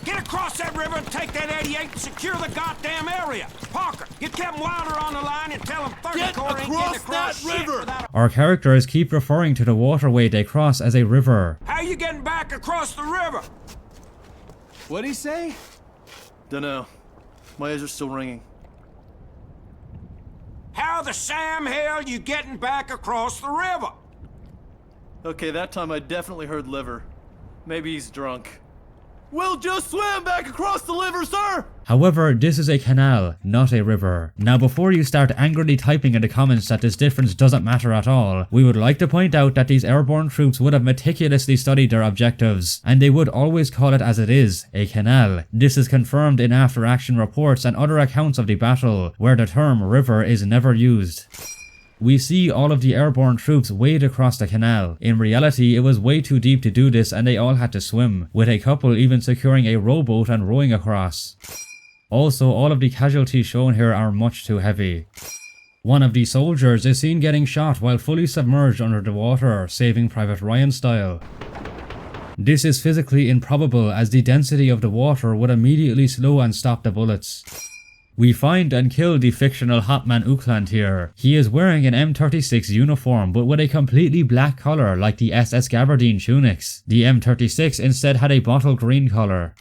Get across that river and take that 88 and secure the goddamn area. Parker, get Captain Wilder on the line and tell him 30 Get Corps ain't getting across across that shit river! without a... Our characters keep referring to the waterway they cross as a river. How you getting back across the river? What'd he say? Dunno. My ears are still ringing. How How the Sam hell you getting back across the river? Okay, that time I definitely heard liver. Maybe he's drunk. We'll just swim back across the river, sir! However, this is a canal, not a river. Now before you start angrily typing in the comments that this difference doesn't matter at all, we would like to point out that these airborne troops would have meticulously studied their objectives, and they would always call it as it is, a canal. This is confirmed in after-action reports and other accounts of the battle, where the term river is never used. We see all of the airborne troops wade across the canal. In reality, it was way too deep to do this and they all had to swim, with a couple even securing a rowboat and rowing across. Also, all of the casualties shown here are much too heavy. One of the soldiers is seen getting shot while fully submerged under the water, Saving Private Ryan style. This is physically improbable as the density of the water would immediately slow and stop the bullets. We find and kill the fictional Hotman Oakland here. He is wearing an M36 uniform but with a completely black colour like the SS Gabardine tunics. The M36 instead had a bottle green colour.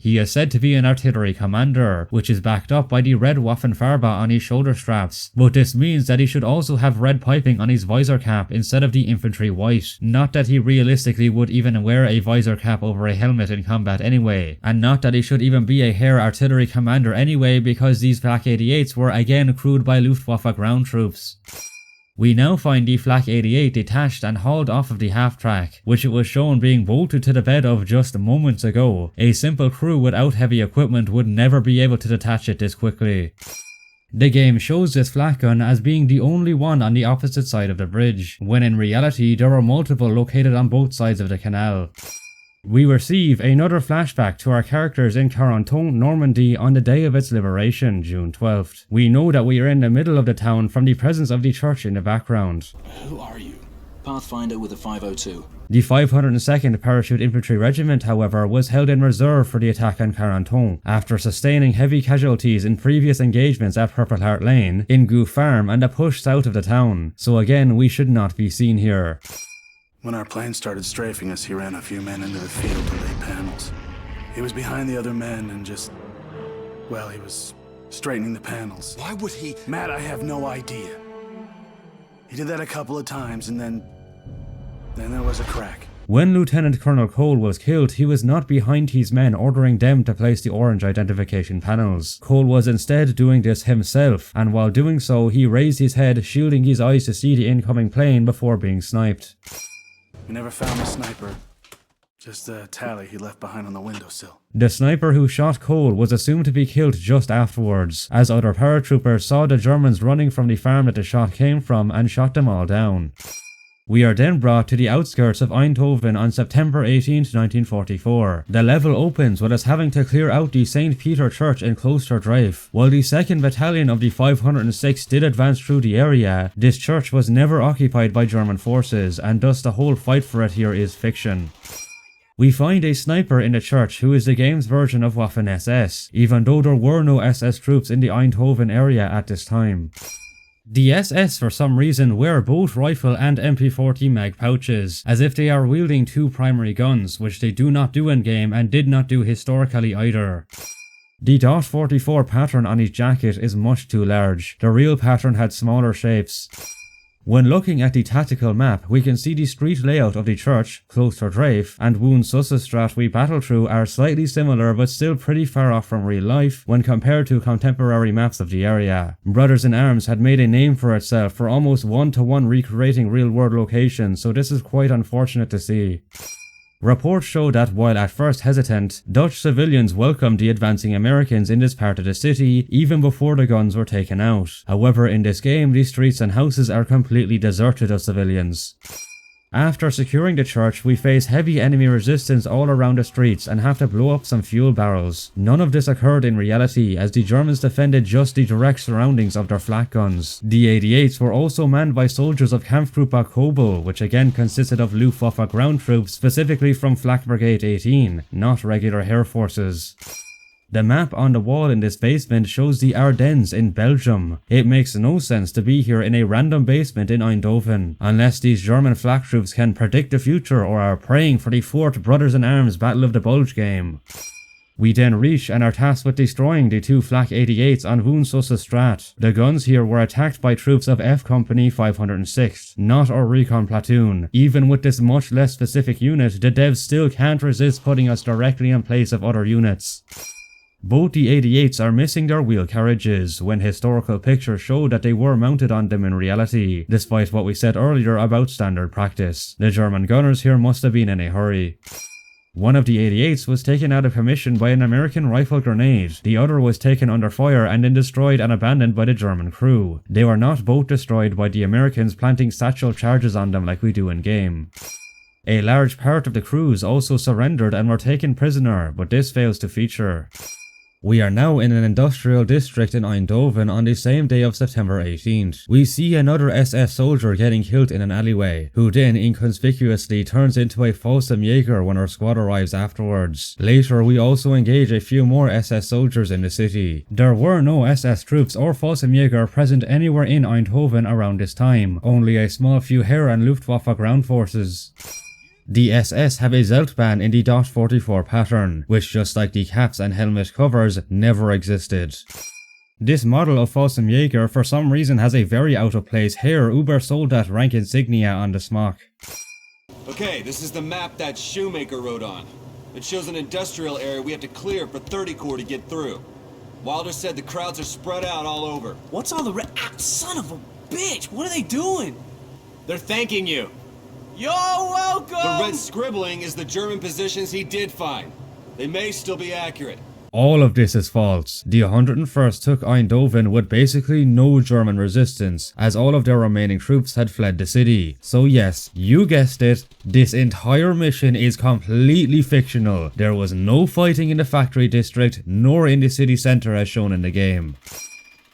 He is said to be an artillery commander, which is backed up by the red Waffenfarbe on his shoulder straps, but this means that he should also have red piping on his visor cap instead of the infantry white. Not that he realistically would even wear a visor cap over a helmet in combat anyway, and not that he should even be a Heer artillery commander anyway, because these Flak 88s were again crewed by Luftwaffe ground troops. We now find the Flak 88 detached and hauled off of the half-track, which it was shown being bolted to the bed of just moments ago. A simple crew without heavy equipment would never be able to detach it this quickly. The game shows this flak gun as being the only one on the opposite side of the bridge, when in reality there were multiple located on both sides of the canal. We receive another flashback to our characters in Carentan, Normandy on the day of its liberation, June 12th. We know that we are in the middle of the town from the presence of the church in the background. Who are you? Pathfinder with a 502. The 502nd Parachute Infantry Regiment, however, was held in reserve for the attack on Carentan, after sustaining heavy casualties in previous engagements at Purple Heart Lane, in Goof Farm and a push south of the town, so again we should not be seen here. When our plane started strafing us, he ran a few men into the field to lay panels. He was behind the other men and just... well, he was straightening the panels. Why would he? Matt, I have no idea. He did that a couple of times and then there was a crack. When Lieutenant Colonel Cole was killed, he was not behind his men ordering them to place the orange identification panels. Cole was instead doing this himself, and while doing so, he raised his head, shielding his eyes to see the incoming plane before being sniped. We never found the sniper. Just a tally he left behind on the windowsill. The sniper who shot Cole was assumed to be killed just afterwards, as other paratroopers saw the Germans running from the farm that the shot came from and shot them all down. We are then brought to the outskirts of Eindhoven on September 18, 1944. The level opens with us having to clear out the St. Peter Church in Klosterdreif. While the 2nd Battalion of the 506 did advance through the area, this church was never occupied by German forces, and thus the whole fight for it here is fiction. We find a sniper in the church who is the game's version of Waffen-SS, even though there were no SS troops in the Eindhoven area at this time. The SS for some reason wear both rifle and MP40 mag pouches, as if they are wielding two primary guns, which they do not do in game and did not do historically either. The .44 pattern on his jacket is much too large. The real pattern had smaller shapes. When looking at the tactical map, we can see the street layout of the church, Klosterdreif, and Woensossenstraat we battle through are slightly similar but still pretty far off from real life when compared to contemporary maps of the area. Brothers in Arms had made a name for itself for almost one-to-one recreating real-world locations, so this is quite unfortunate to see. Reports show that while at first hesitant, Dutch civilians welcomed the advancing Americans in this part of the city even before the guns were taken out. However, in this game, the streets and houses are completely deserted of civilians. After securing the church, we face heavy enemy resistance all around the streets and have to blow up some fuel barrels. None of this occurred in reality, as the Germans defended just the direct surroundings of their flak guns. The 88s were also manned by soldiers of Kampfgruppe Kobel, which again consisted of Luftwaffe ground troops, specifically from Flak Brigade 18, not regular Heer forces. The map on the wall in this basement shows the Ardennes in Belgium. It makes no sense to be here in a random basement in Eindhoven, unless these German flak troops can predict the future or are praying for the 4th Brothers in Arms Battle of the Bulge game. We then reach and are tasked with destroying the 2 Flak 88s on Woenselse Strat. The guns here were attacked by troops of F Company 506, not our recon platoon. Even with this much less specific unit, the devs still can't resist putting us directly in place of other units. Both the 88s are missing their wheel carriages, when historical pictures show that they were mounted on them in reality, despite what we said earlier about standard practice. The German gunners here must have been in a hurry. One of the 88s was taken out of commission by an American rifle grenade, the other was taken under fire and then destroyed and abandoned by the German crew. They were not both destroyed by the Americans planting satchel charges on them like we do in game. A large part of the crews also surrendered and were taken prisoner, but this fails to feature. We are now in an industrial district in Eindhoven on the same day of September 18th. We see another SS soldier getting killed in an alleyway, who then inconspicuously turns into a Fallschirmjäger when our squad arrives afterwards. Later, we also engage a few more SS soldiers in the city. There were no SS troops or Fallschirmjäger present anywhere in Eindhoven around this time, only a small few Heer and Luftwaffe ground forces. The SS have a Zeltbahn in the .44 pattern, which just like the caps and helmet covers, never existed. This model of Fallschirmjäger for some reason has a very out of place Heer Obersoldat rank insignia on the smock. Okay, this is the map that Shoemaker wrote on. It shows an industrial area we have to clear for 30 Corps to get through. Wilder said the crowds are spread out all over. What's all the son of a bitch! What are they doing? They're thanking you. You're welcome! The red scribbling is the German positions he did find. They may still be accurate. All of this is false. The 101st took Eindhoven with basically no German resistance, as all of their remaining troops had fled the city. So yes, you guessed it, this entire mission is completely fictional. There was no fighting in the factory district, nor in the city centre as shown in the game.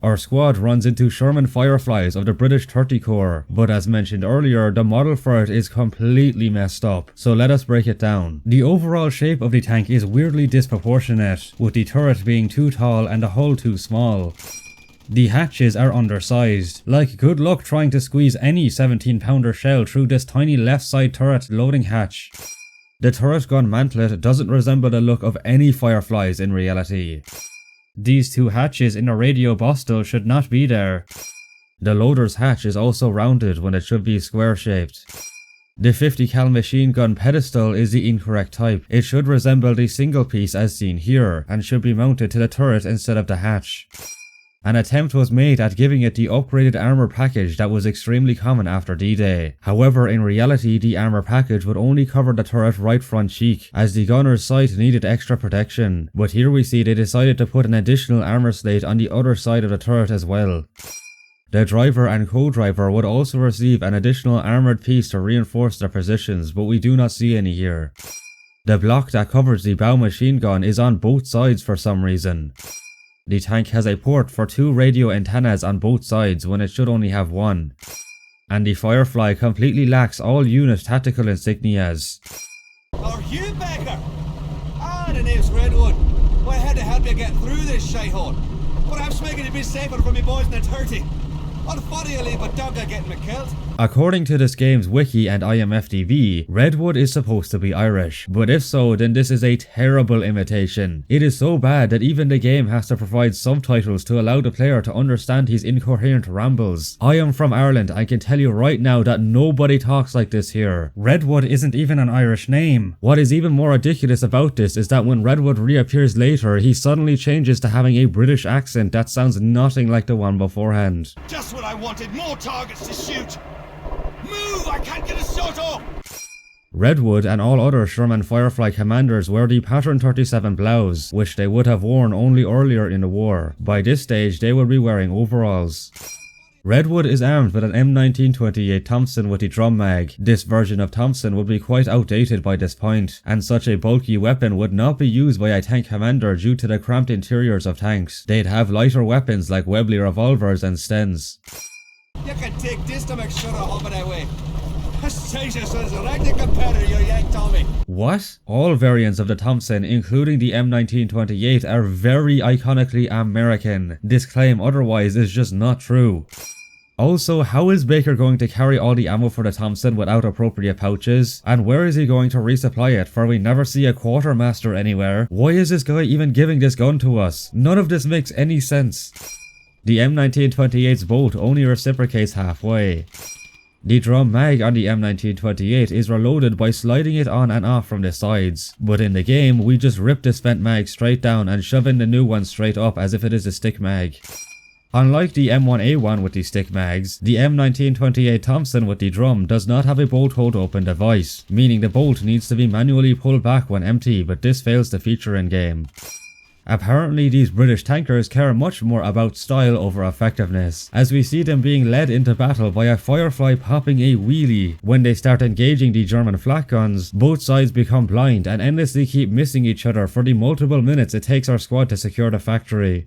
Our squad runs into Sherman Fireflies of the British 30 Corps, but as mentioned earlier, the model for it is completely messed up, so let us break it down. The overall shape of the tank is weirdly disproportionate, with the turret being too tall and the hull too small. The hatches are undersized, like good luck trying to squeeze any 17-pounder shell through this tiny left side turret loading hatch. The turret gun mantlet doesn't resemble the look of any Fireflies in reality. These two hatches in a radio bostel should not be there. The loader's hatch is also rounded when it should be square shaped. The 50 cal machine gun pedestal is the incorrect type. It should resemble the single piece as seen here, and should be mounted to the turret instead of the hatch. An attempt was made at giving it the upgraded armor package that was extremely common after D-Day. However, in reality, the armor package would only cover the turret right front cheek, as the gunner's sight needed extra protection. But here we see they decided to put an additional armor slate on the other side of the turret as well. The driver and co-driver would also receive an additional armored piece to reinforce their positions, but we do not see any here. The block that covers the bow machine gun is on both sides for some reason. The tank has a port for 2 radio antennas on both sides when it should only have 1. And the Firefly completely lacks all unit tactical insignias. Are you Becker? Ah, the name's Redwood. Well, I had to help you get through this shithole. Perhaps making it a bit safer for me boys in the 30. What fun you leave a dog getting me killed? According to this game's wiki and IMFDB, Redwood is supposed to be Irish, but if so, then this is a terrible imitation. It is so bad that even the game has to provide subtitles to allow the player to understand his incoherent rambles. I am from Ireland, I can tell you right now that nobody talks like this here. Redwood isn't even an Irish name. What is even more ridiculous about this is that when Redwood reappears later, he suddenly changes to having a British accent that sounds nothing like the one beforehand. Just what I wanted, more targets to shoot! Move! I can't get a shot off! Redwood and all other Sherman Firefly commanders wear the Pattern 37 blouse, which they would have worn only earlier in the war. By this stage, they would be wearing overalls. Redwood is armed with an M1928 Thompson with the drum mag. This version of Thompson would be quite outdated by this point, and such a bulky weapon would not be used by a tank commander due to the cramped interiors of tanks. They'd have lighter weapons like Webley revolvers and Stens. You can take this to make sure I hop it away. Jesus, it's a right competitor you yanked on me. What? All variants of the Thompson, including the M1928, are very iconically American. This claim otherwise is just not true. Also, how is Baker going to carry all the ammo for the Thompson without appropriate pouches? And where is he going to resupply it, for we never see a quartermaster anywhere? Why is this guy even giving this gun to us? None of this makes any sense. The M1928's bolt only reciprocates halfway. The drum mag on the M1928 is reloaded by sliding it on and off from the sides, but in the game we just rip the spent mag straight down and shove in the new one straight up as if it is a stick mag. Unlike the M1A1 with the stick mags, the M1928 Thompson with the drum does not have a bolt hold open device, meaning the bolt needs to be manually pulled back when empty, but this fails to feature in game. Apparently these British tankers care much more about style over effectiveness, as we see them being led into battle by a Firefly popping a wheelie. When they start engaging the German flak guns, both sides become blind and endlessly keep missing each other for the multiple minutes it takes our squad to secure the factory.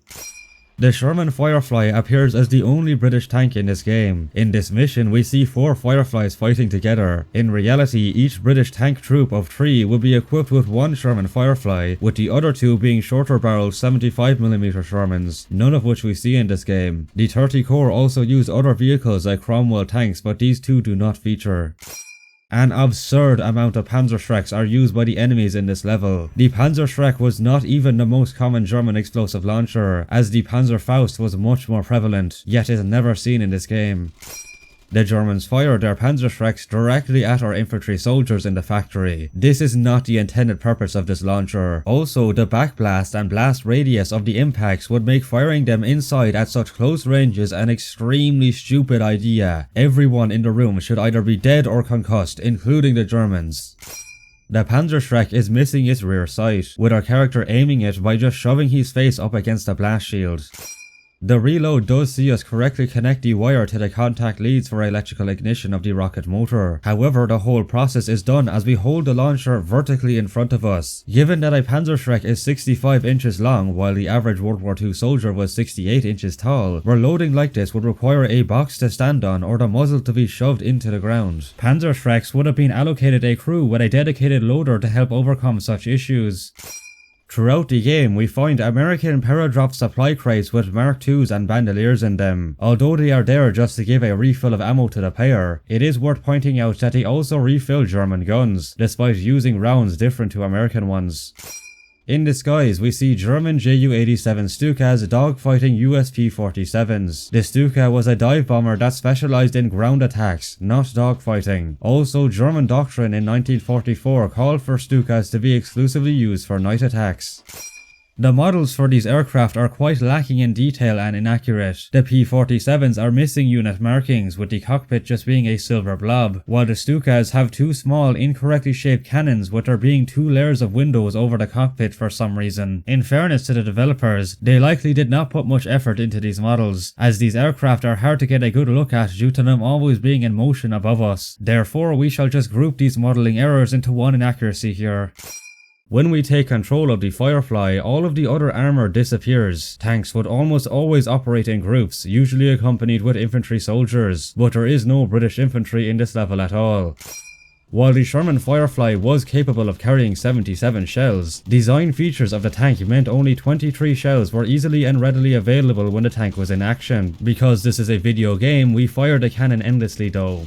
The Sherman Firefly appears as the only British tank in this game. In this mission we see 4 Fireflies fighting together. In reality, each British tank troop of 3 will be equipped with 1 Sherman Firefly, with the other 2 being shorter barreled 75mm Shermans, none of which we see in this game. The 30 Corps also use other vehicles like Cromwell tanks, but these 2 do not feature. An absurd amount of Panzerschrecks are used by the enemies in this level. The Panzerschreck was not even the most common German explosive launcher, as the Panzerfaust was much more prevalent, yet is never seen in this game. The Germans fire their Panzerschrecks directly at our infantry soldiers in the factory. This is not the intended purpose of this launcher. Also, the backblast and blast radius of the impacts would make firing them inside at such close ranges an extremely stupid idea. Everyone in the room should either be dead or concussed, including the Germans. The Panzerschreck is missing its rear sight, with our character aiming it by just shoving his face up against a blast shield. The reload does see us correctly connect the wire to the contact leads for electrical ignition of the rocket motor. However, the whole process is done as we hold the launcher vertically in front of us. Given that a Panzerschreck is 65 inches long while the average World War II soldier was 68 inches tall, reloading like this would require a box to stand on or the muzzle to be shoved into the ground. Panzerschrecks would have been allocated a crew with a dedicated loader to help overcome such issues. Throughout the game, we find American Paradrop supply crates with Mark IIs and bandoliers in them. Although they are there just to give a refill of ammo to the player, it is worth pointing out that they also refill German guns, despite using rounds different to American ones. In disguise, we see German Ju-87 Stukas dogfighting US P-47s. The Stuka was a dive bomber that specialized in ground attacks, not dogfighting. Also, German doctrine in 1944 called for Stukas to be exclusively used for night attacks. The models for these aircraft are quite lacking in detail and inaccurate. The P-47s are missing unit markings, with the cockpit just being a silver blob, while the Stukas have 2 small, incorrectly shaped cannons with there being 2 layers of windows over the cockpit for some reason. In fairness to the developers, they likely did not put much effort into these models, as these aircraft are hard to get a good look at due to them always being in motion above us. Therefore, we shall just group these modeling errors into one inaccuracy here. When we take control of the Firefly, all of the other armor disappears. Tanks would almost always operate in groups, usually accompanied with infantry soldiers, but there is no British infantry in this level at all. While the Sherman Firefly was capable of carrying 77 shells, design features of the tank meant only 23 shells were easily and readily available when the tank was in action. Because this is a video game, we fire the cannon endlessly though.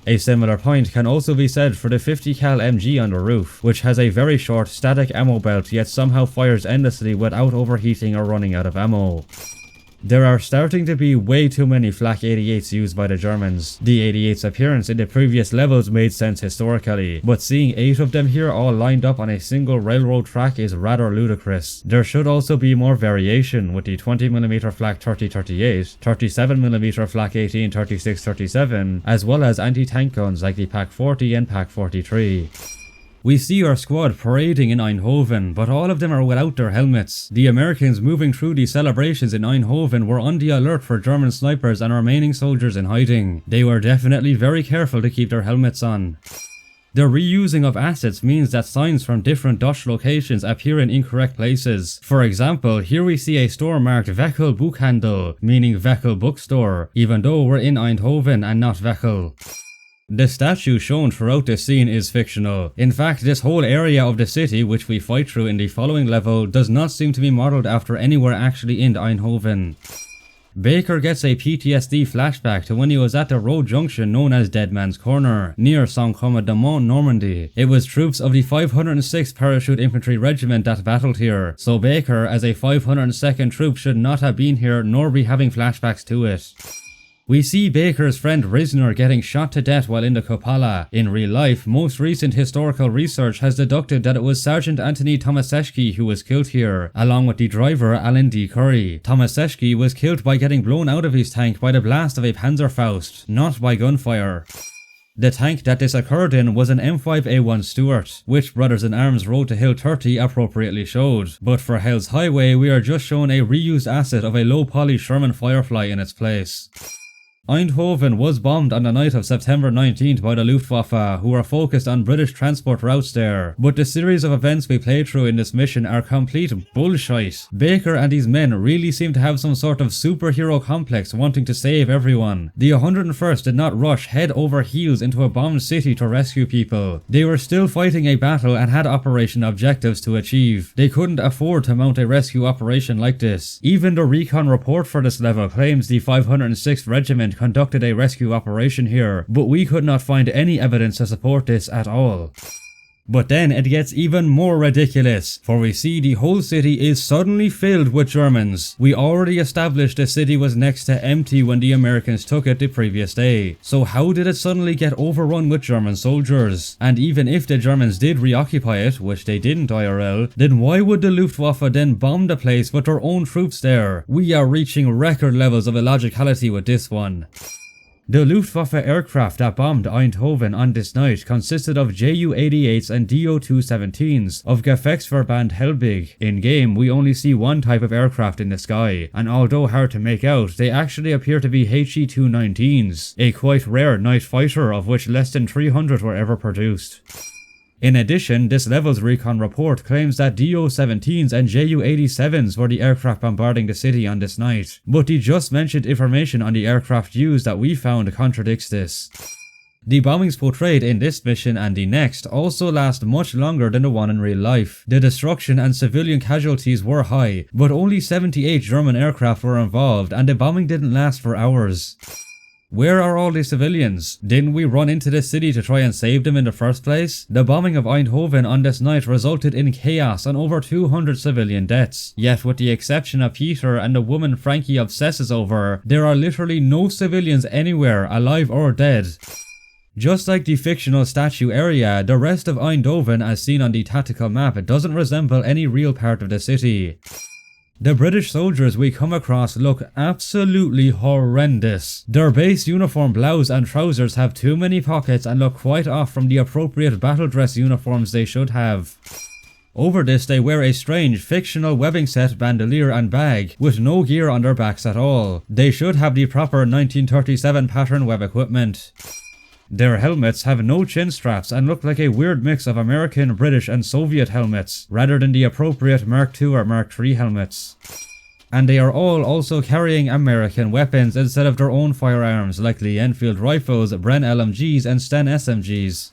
A similar point can also be said for the 50 cal MG on the roof, which has a very short static ammo belt yet somehow fires endlessly without overheating or running out of ammo. There are starting to be way too many flak 88s used by the Germans. The 88's appearance in the previous levels made sense historically, but seeing 8 of them here all lined up on a single railroad track is rather ludicrous. There should also be more variation, with the 20mm flak 30-38, 37mm flak 18-36-37, as well as anti-tank guns like the Pak 40 and Pak 43. We see our squad parading in Eindhoven, but all of them are without their helmets. The Americans moving through the celebrations in Eindhoven were on the alert for German snipers and remaining soldiers in hiding. They were definitely very careful to keep their helmets on. The reusing of assets means that signs from different Dutch locations appear in incorrect places. For example, here we see a store marked Veghel Boekhandel, meaning Veghel bookstore, even though we're in Eindhoven and not Veghel. The statue shown throughout this scene is fictional. In fact, this whole area of the city, which we fight through in the following level, does not seem to be modelled after anywhere actually in Eindhoven. Baker gets a PTSD flashback to when he was at the road junction known as Dead Man's Corner, near Saint-Commandement, Normandy. It was troops of the 506th Parachute Infantry Regiment that battled here, so Baker, as a 502nd troop, should not have been here nor be having flashbacks to it. We see Baker's friend Risner getting shot to death while in the Cupola. In real life, most recent historical research has deduced that it was Sergeant Anthony Tomaszewski who was killed here, along with the driver Alan D. Curry. Tomaszewski was killed by getting blown out of his tank by the blast of a Panzerfaust, not by gunfire. The tank that this occurred in was an M5A1 Stuart, which Brothers in Arms Road to Hill 30 appropriately showed, but for Hell's Highway we are just shown a reused asset of a low-poly Sherman Firefly in its place. Eindhoven was bombed on the night of September 19th by the Luftwaffe, who were focused on British transport routes there, but the series of events we played through in this mission are complete bullshit. Baker and his men really seem to have some sort of superhero complex wanting to save everyone. The 101st did not rush head over heels into a bombed city to rescue people. They were still fighting a battle and had operation objectives to achieve. They couldn't afford to mount a rescue operation like this. Even the recon report for this level claims the 506th Regiment conducted a rescue operation here, but we could not find any evidence to support this at all. But then it gets even more ridiculous, for we see the whole city is suddenly filled with Germans. We already established the city was next to empty when the Americans took it the previous day, so how did it suddenly get overrun with German soldiers? And even if the Germans did reoccupy it, which they didn't IRL, then why would the Luftwaffe then bomb the place with their own troops there? We are reaching record levels of illogicality with this one. The Luftwaffe aircraft that bombed Eindhoven on this night consisted of Ju-88s and Do-217s of Gefechtsverband Helbig. In game, we only see one type of aircraft in the sky, and although hard to make out, they actually appear to be He-219s, a quite rare night fighter of which less than 300 were ever produced. In addition, this level's recon report claims that Do-17s and Ju-87s were the aircraft bombarding the city on this night, but the just mentioned information on the aircraft used that we found contradicts this. The bombings portrayed in this mission and the next also last much longer than the one in real life. The destruction and civilian casualties were high, but only 78 German aircraft were involved and the bombing didn't last for hours. Where are all the civilians? Didn't we run into this city to try and save them in the first place? The bombing of Eindhoven on this night resulted in chaos and over 200 civilian deaths. Yet with the exception of Peter and the woman Frankie obsesses over, there are literally no civilians anywhere, alive or dead. Just like the fictional statue area, the rest of Eindhoven as seen on the tactical map doesn't resemble any real part of the city. The British soldiers we come across look absolutely horrendous. Their base uniform blouse and trousers have too many pockets and look quite off from the appropriate battle dress uniforms they should have. Over this they wear a strange fictional webbing set, bandolier and bag, with no gear on their backs at all. They should have the proper 1937 pattern web equipment. Their helmets have no chin straps and look like a weird mix of American, British and Soviet helmets, rather than the appropriate Mark II or Mark III helmets. And they are all also carrying American weapons instead of their own firearms like Lee Enfield rifles, Bren LMGs and Sten SMGs.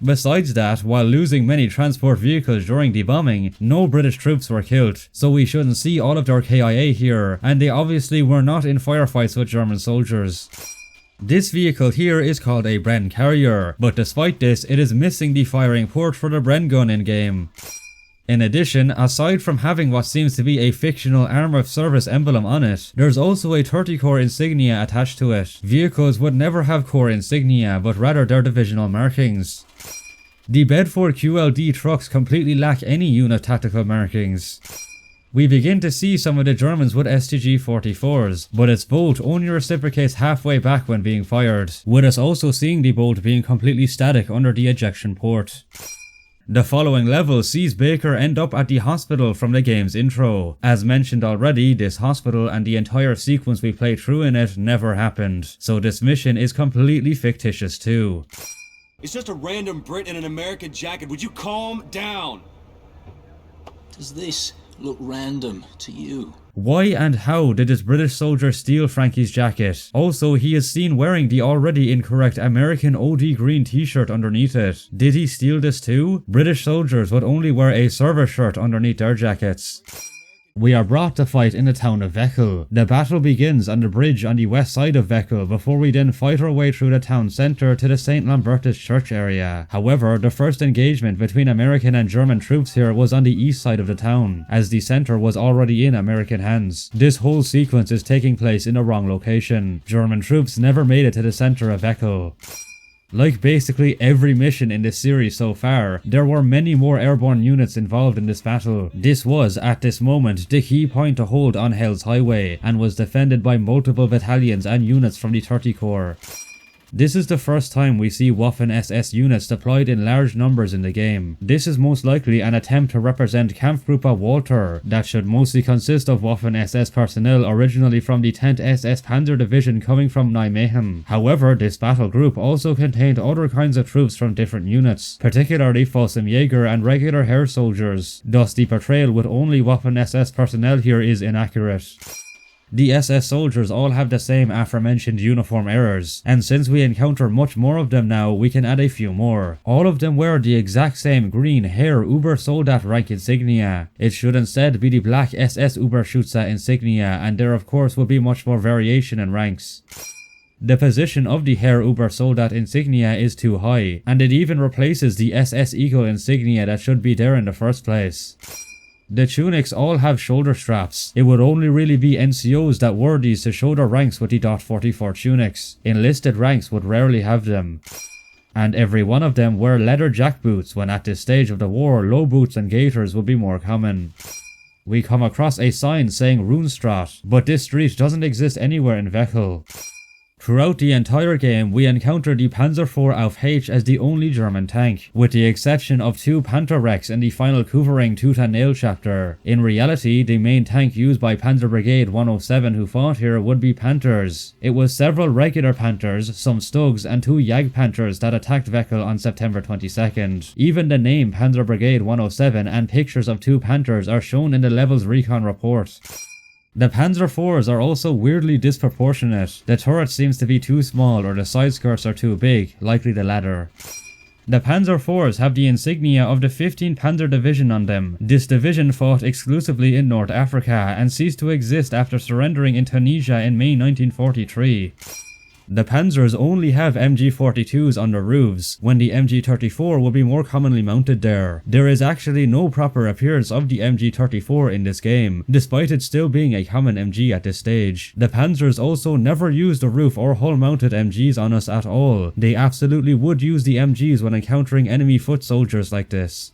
Besides that, while losing many transport vehicles during the bombing, no British troops were killed, so we shouldn't see all of their KIA here, and they obviously were not in firefights with German soldiers. This vehicle here is called a Bren carrier, but despite this, it is missing the firing port for the Bren gun in game. In addition, aside from having what seems to be a fictional Arm of Service emblem on it, there's also a 30 Corps insignia attached to it. Vehicles would never have Corps insignia, but rather their divisional markings. The Bedford QLD trucks completely lack any unit tactical markings. We begin to see some of the Germans with STG-44s, but its bolt only reciprocates halfway back when being fired, with us also seeing the bolt being completely static under the ejection port. The following level sees Baker end up at the hospital from the game's intro. As mentioned already, this hospital and the entire sequence we played through in it never happened, so this mission is completely fictitious too. It's just a random Brit in an American jacket. Would you calm down? Does this look random to you? Why and how did this British soldier steal Frankie's jacket? Also, he is seen wearing the already incorrect American OD green t-shirt underneath it. Did he steal this too? British soldiers would only wear a service shirt underneath their jackets. We are brought to fight in the town of Veghel. The battle begins on the bridge on the west side of Veghel before we then fight our way through the town centre to the St. Lambertus church area. However, the first engagement between American and German troops here was on the east side of the town, as the centre was already in American hands. This whole sequence is taking place in the wrong location. German troops never made it to the centre of Veghel. Like basically every mission in this series so far, there were many more airborne units involved in this battle. This was, at this moment, the key point to hold on Hell's Highway, and was defended by multiple battalions and units from the 30 Corps. This is the first time we see Waffen-SS units deployed in large numbers in the game. This is most likely an attempt to represent Kampfgruppe Walter, that should mostly consist of Waffen-SS personnel originally from the 10th SS Panzer Division coming from Nijmegen. However, this battle group also contained other kinds of troops from different units, particularly Fossenjäger and regular Heer soldiers, thus the portrayal with only Waffen-SS personnel here is inaccurate. The SS soldiers all have the same aforementioned uniform errors, and since we encounter much more of them now, we can add a few more. All of them wear the exact same green Heer Obersoldat rank insignia. It should instead be the black SS Oberschütze insignia, and there of course will be much more variation in ranks. The position of the Heer Obersoldat insignia is too high, and it even replaces the SS Eagle insignia that should be there in the first place. The tunics all have shoulder straps. It would only really be NCOs that wore these to show their ranks with the .44 tunics. Enlisted ranks would rarely have them. And every one of them wear leather jackboots when at this stage of the war low boots and gaiters would be more common. We come across a sign saying Runestraat, but this street doesn't exist anywhere in Veghel. Throughout the entire game, we encounter the Panzer IV auf H as the only German tank, with the exception of 2 Panther wrecks in the final Kuvering Tooth and Nail chapter. In reality, the main tank used by Panzer Brigade 107 who fought here would be Panthers. It was several regular Panthers, some Stugs, and 2 Jagdpanthers that attacked Veghel on September 22nd. Even the name Panzer Brigade 107 and pictures of 2 Panthers are shown in the Levels Recon report. The Panzer IVs are also weirdly disproportionate. The turret seems to be too small or the side skirts are too big, likely the latter. The Panzer IVs have the insignia of the 15th Panzer Division on them. This division fought exclusively in North Africa and ceased to exist after surrendering in Tunisia in May 1943. The Panzers only have MG42s on their roofs, when the MG34 will be more commonly mounted there. There is actually no proper appearance of the MG34 in this game, despite it still being a common MG at this stage. The Panzers also never use the roof or hull mounted MGs on us at all. They absolutely would use the MGs when encountering enemy foot soldiers like this.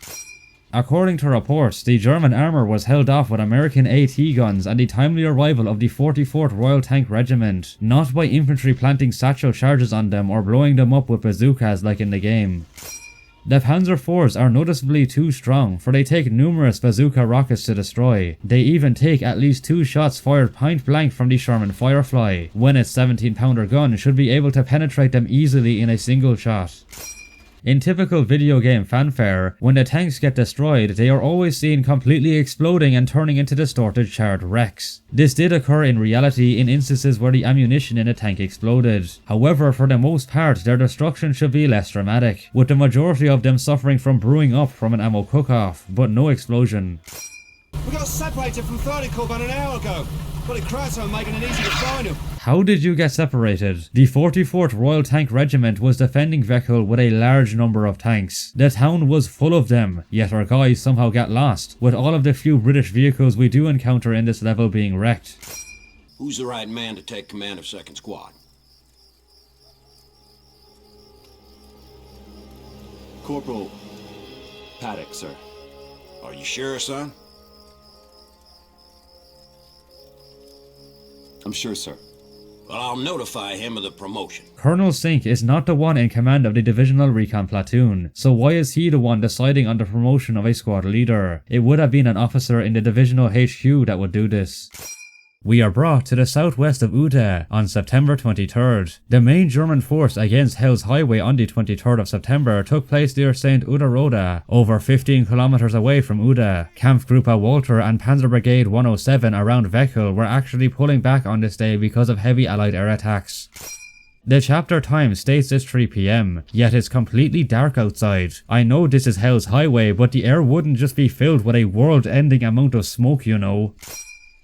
According to reports, the German armour was held off with American AT guns and the timely arrival of the 44th Royal Tank Regiment, not by infantry planting satchel charges on them or blowing them up with bazookas like in the game. The Panzer IVs are noticeably too strong, for they take numerous bazooka rockets to destroy. They even take at least 2 shots fired point blank from the Sherman Firefly, when its 17-pounder gun should be able to penetrate them easily in a single shot. In typical video game fanfare, when the tanks get destroyed, they are always seen completely exploding and turning into distorted charred wrecks. This did occur in reality in instances where the ammunition in a tank exploded. However, for the most part, their destruction should be less dramatic, with the majority of them suffering from brewing up from an ammo cook-off, but no explosion. We got separated from 30 Corps about an hour ago. Well, the crowds are making it easy to find them. How did you get separated? The 44th Royal Tank Regiment was defending Veghel with a large number of tanks. The town was full of them, yet our guys somehow got lost, with all of the few British vehicles we do encounter in this level being wrecked. Who's the right man to take command of 2nd Squad? Corporal Paddock, sir. Are you sure, son? I'm sure, sir. Well, I'll notify him of the promotion. Colonel Sink is not the one in command of the Divisional Recon Platoon, so why is he the one deciding on the promotion of a squad leader? It would have been an officer in the Divisional HQ that would do this. We are brought to the southwest of Uden on September 23rd. The main German force against Hell's Highway on the 23rd of September took place near St. Uderode, over 15 kilometers away from Uden. Kampfgruppe Walter and Panzer Brigade 107 around Veghel were actually pulling back on this day because of heavy Allied air attacks. The chapter time states it's 3 PM, yet it's completely dark outside. I know this is Hell's Highway, but the air wouldn't just be filled with a world-ending amount of smoke, you know.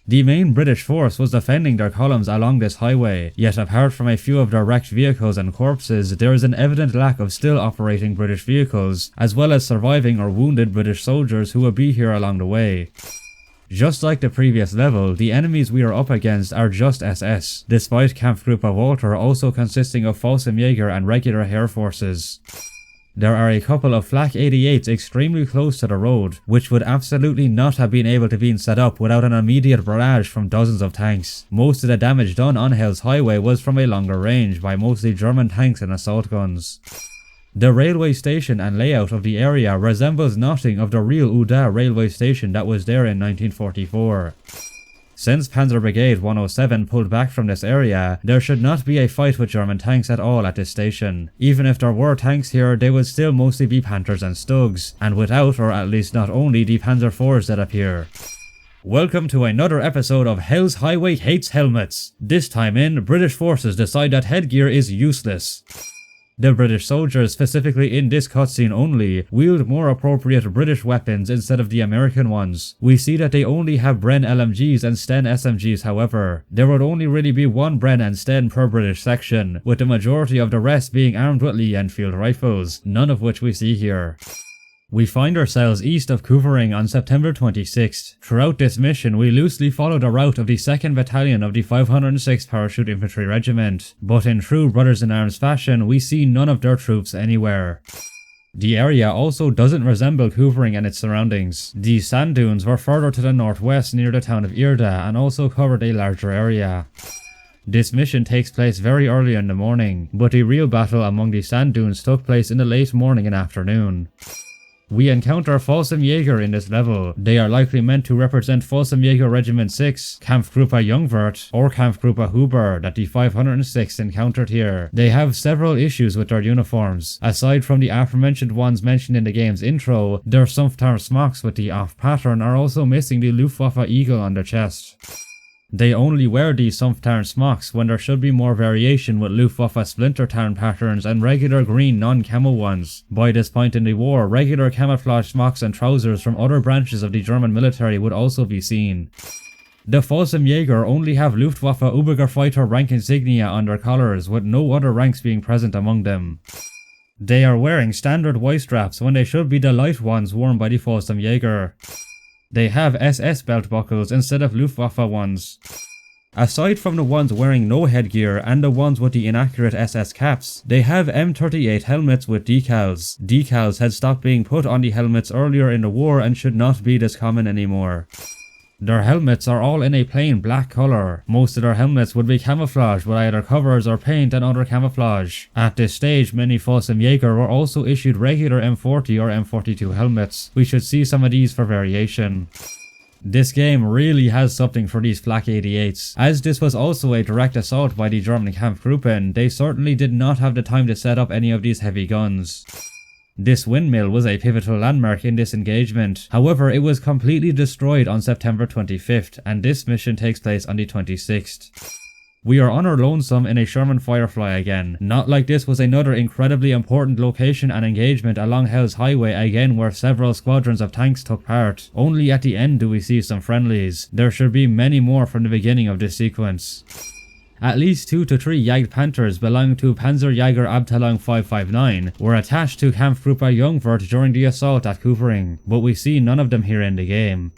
The main British force was defending their columns along this highway, yet apart from a few of their wrecked vehicles and corpses, there is an evident lack of still operating British vehicles, as well as surviving or wounded British soldiers who will be here along the way. Just like the previous level, the enemies we are up against are just SS, despite Kampfgruppe Walter also consisting of Fallschirmjäger and regular air forces. There are a couple of Flak 88s extremely close to the road, which would absolutely not have been able to be set up without an immediate barrage from dozens of tanks. Most of the damage done on Hell's Highway was from a longer range by mostly German tanks and assault guns. The railway station and layout of the area resembles nothing of the real Uden railway station that was there in 1944. Since Panzer Brigade 107 pulled back from this area, there should not be a fight with German tanks at all at this station. Even if there were tanks here, they would still mostly be Panthers and Stugs, and without, or at least not only, the Panzer IVs that appear. Welcome to another episode of Hell's Highway Hates Helmets. This time in, British forces decide that headgear is useless. The British soldiers, specifically in this cutscene only, wield more appropriate British weapons instead of the American ones. We see that they only have Bren LMGs and Sten SMGs however. There would only really be one Bren and Sten per British section, with the majority of the rest being armed with Lee Enfield rifles, none of which we see here. We find ourselves east of Kuvering on September 26th. Throughout this mission, we loosely follow the route of the 2nd Battalion of the 506th Parachute Infantry Regiment, but in true Brothers-in-Arms fashion, we see none of their troops anywhere. The area also doesn't resemble Kuvering and its surroundings. These sand dunes were further to the northwest near the town of Uden and also covered a larger area. This mission takes place very early in the morning, but the real battle among the sand dunes took place in the late morning and afternoon. We encounter Fallschirmjäger in this level. They are likely meant to represent Fallschirmjäger Regiment 6, Kampfgruppe Jungwirth, or Kampfgruppe Huber that the 506th encountered here. They have several issues with their uniforms. Aside from the aforementioned ones mentioned in the game's intro, their Sumpftar smocks with the off pattern are also missing the Luftwaffe eagle on their chest. They only wear these Sumpftarn smocks when there should be more variation with Luftwaffe Splintertarn patterns and regular green non-camo ones. By this point in the war, regular camouflage smocks and trousers from other branches of the German military would also be seen. The Fallschirmjäger only have Luftwaffe Obergefreiter rank insignia on their collars, with no other ranks being present among them. They are wearing standard white straps when they should be the light ones worn by the Fallschirmjäger. They have SS belt buckles instead of Luftwaffe ones. Aside from the ones wearing no headgear and the ones with the inaccurate SS caps, they have M38 helmets with decals. Decals had stopped being put on the helmets earlier in the war and should not be this common anymore. Their helmets are all in a plain black colour. Most of their helmets would be camouflaged with either covers or paint and other camouflage. At this stage, many Fallschirmjäger were also issued regular M40 or M42 helmets. We should see some of these for variation. This game really has something for these Flak 88s. As this was also a direct assault by the German Kampfgruppen, they certainly did not have the time to set up any of these heavy guns. This windmill was a pivotal landmark in this engagement. However, it was completely destroyed on September 25th, and this mission takes place on the 26th. We are on our lonesome in a Sherman Firefly again. Not like this was another incredibly important location and engagement along Hell's Highway again where several squadrons of tanks took part. Only at the end do we see some friendlies. There should be many more from the beginning of this sequence. At least 2 to 3 Jagdpanthers belonging to Panzerjäger Abteilung 559 were attached to Kampfgruppe Jungwirth during the assault at Kuvering, but we see none of them here in the game.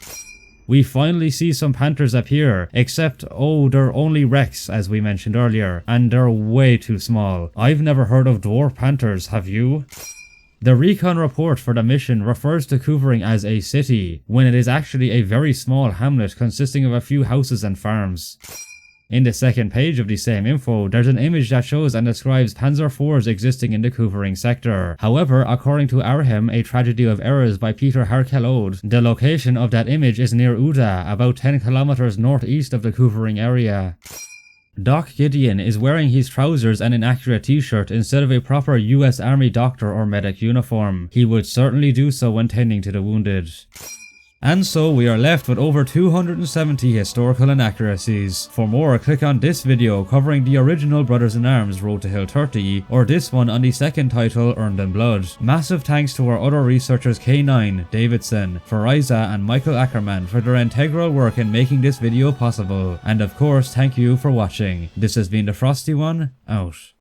We finally see some Panthers appear, except, oh, they're only wrecks as we mentioned earlier, and they're way too small. I've never heard of Dwarf Panthers, have you? The recon report for the mission refers to Kuvering as a city, when it is actually a very small hamlet consisting of a few houses and farms. In the second page of the same info, there's an image that shows and describes Panzer IVs existing in the Kuvering sector. However, according to Arhem, A Tragedy of Errors by Peter Harkelode, the location of that image is near Uden, about 10 kilometers northeast of the Kuvering area. Doc Gideon is wearing his trousers and an accurate t-shirt instead of a proper US Army doctor or medic uniform. He would certainly do so when tending to the wounded. And so we are left with over 270 historical inaccuracies. For more, click on this video covering the original Brothers-in-Arms Road to Hill 30, or this one on the second title, Earned in Blood. Massive thanks to our other researchers K-Nyne, Davidson, FeReise and Michael Akkerman for their integral work in making this video possible. And of course, thank you for watching. This has been the Frosty One, out.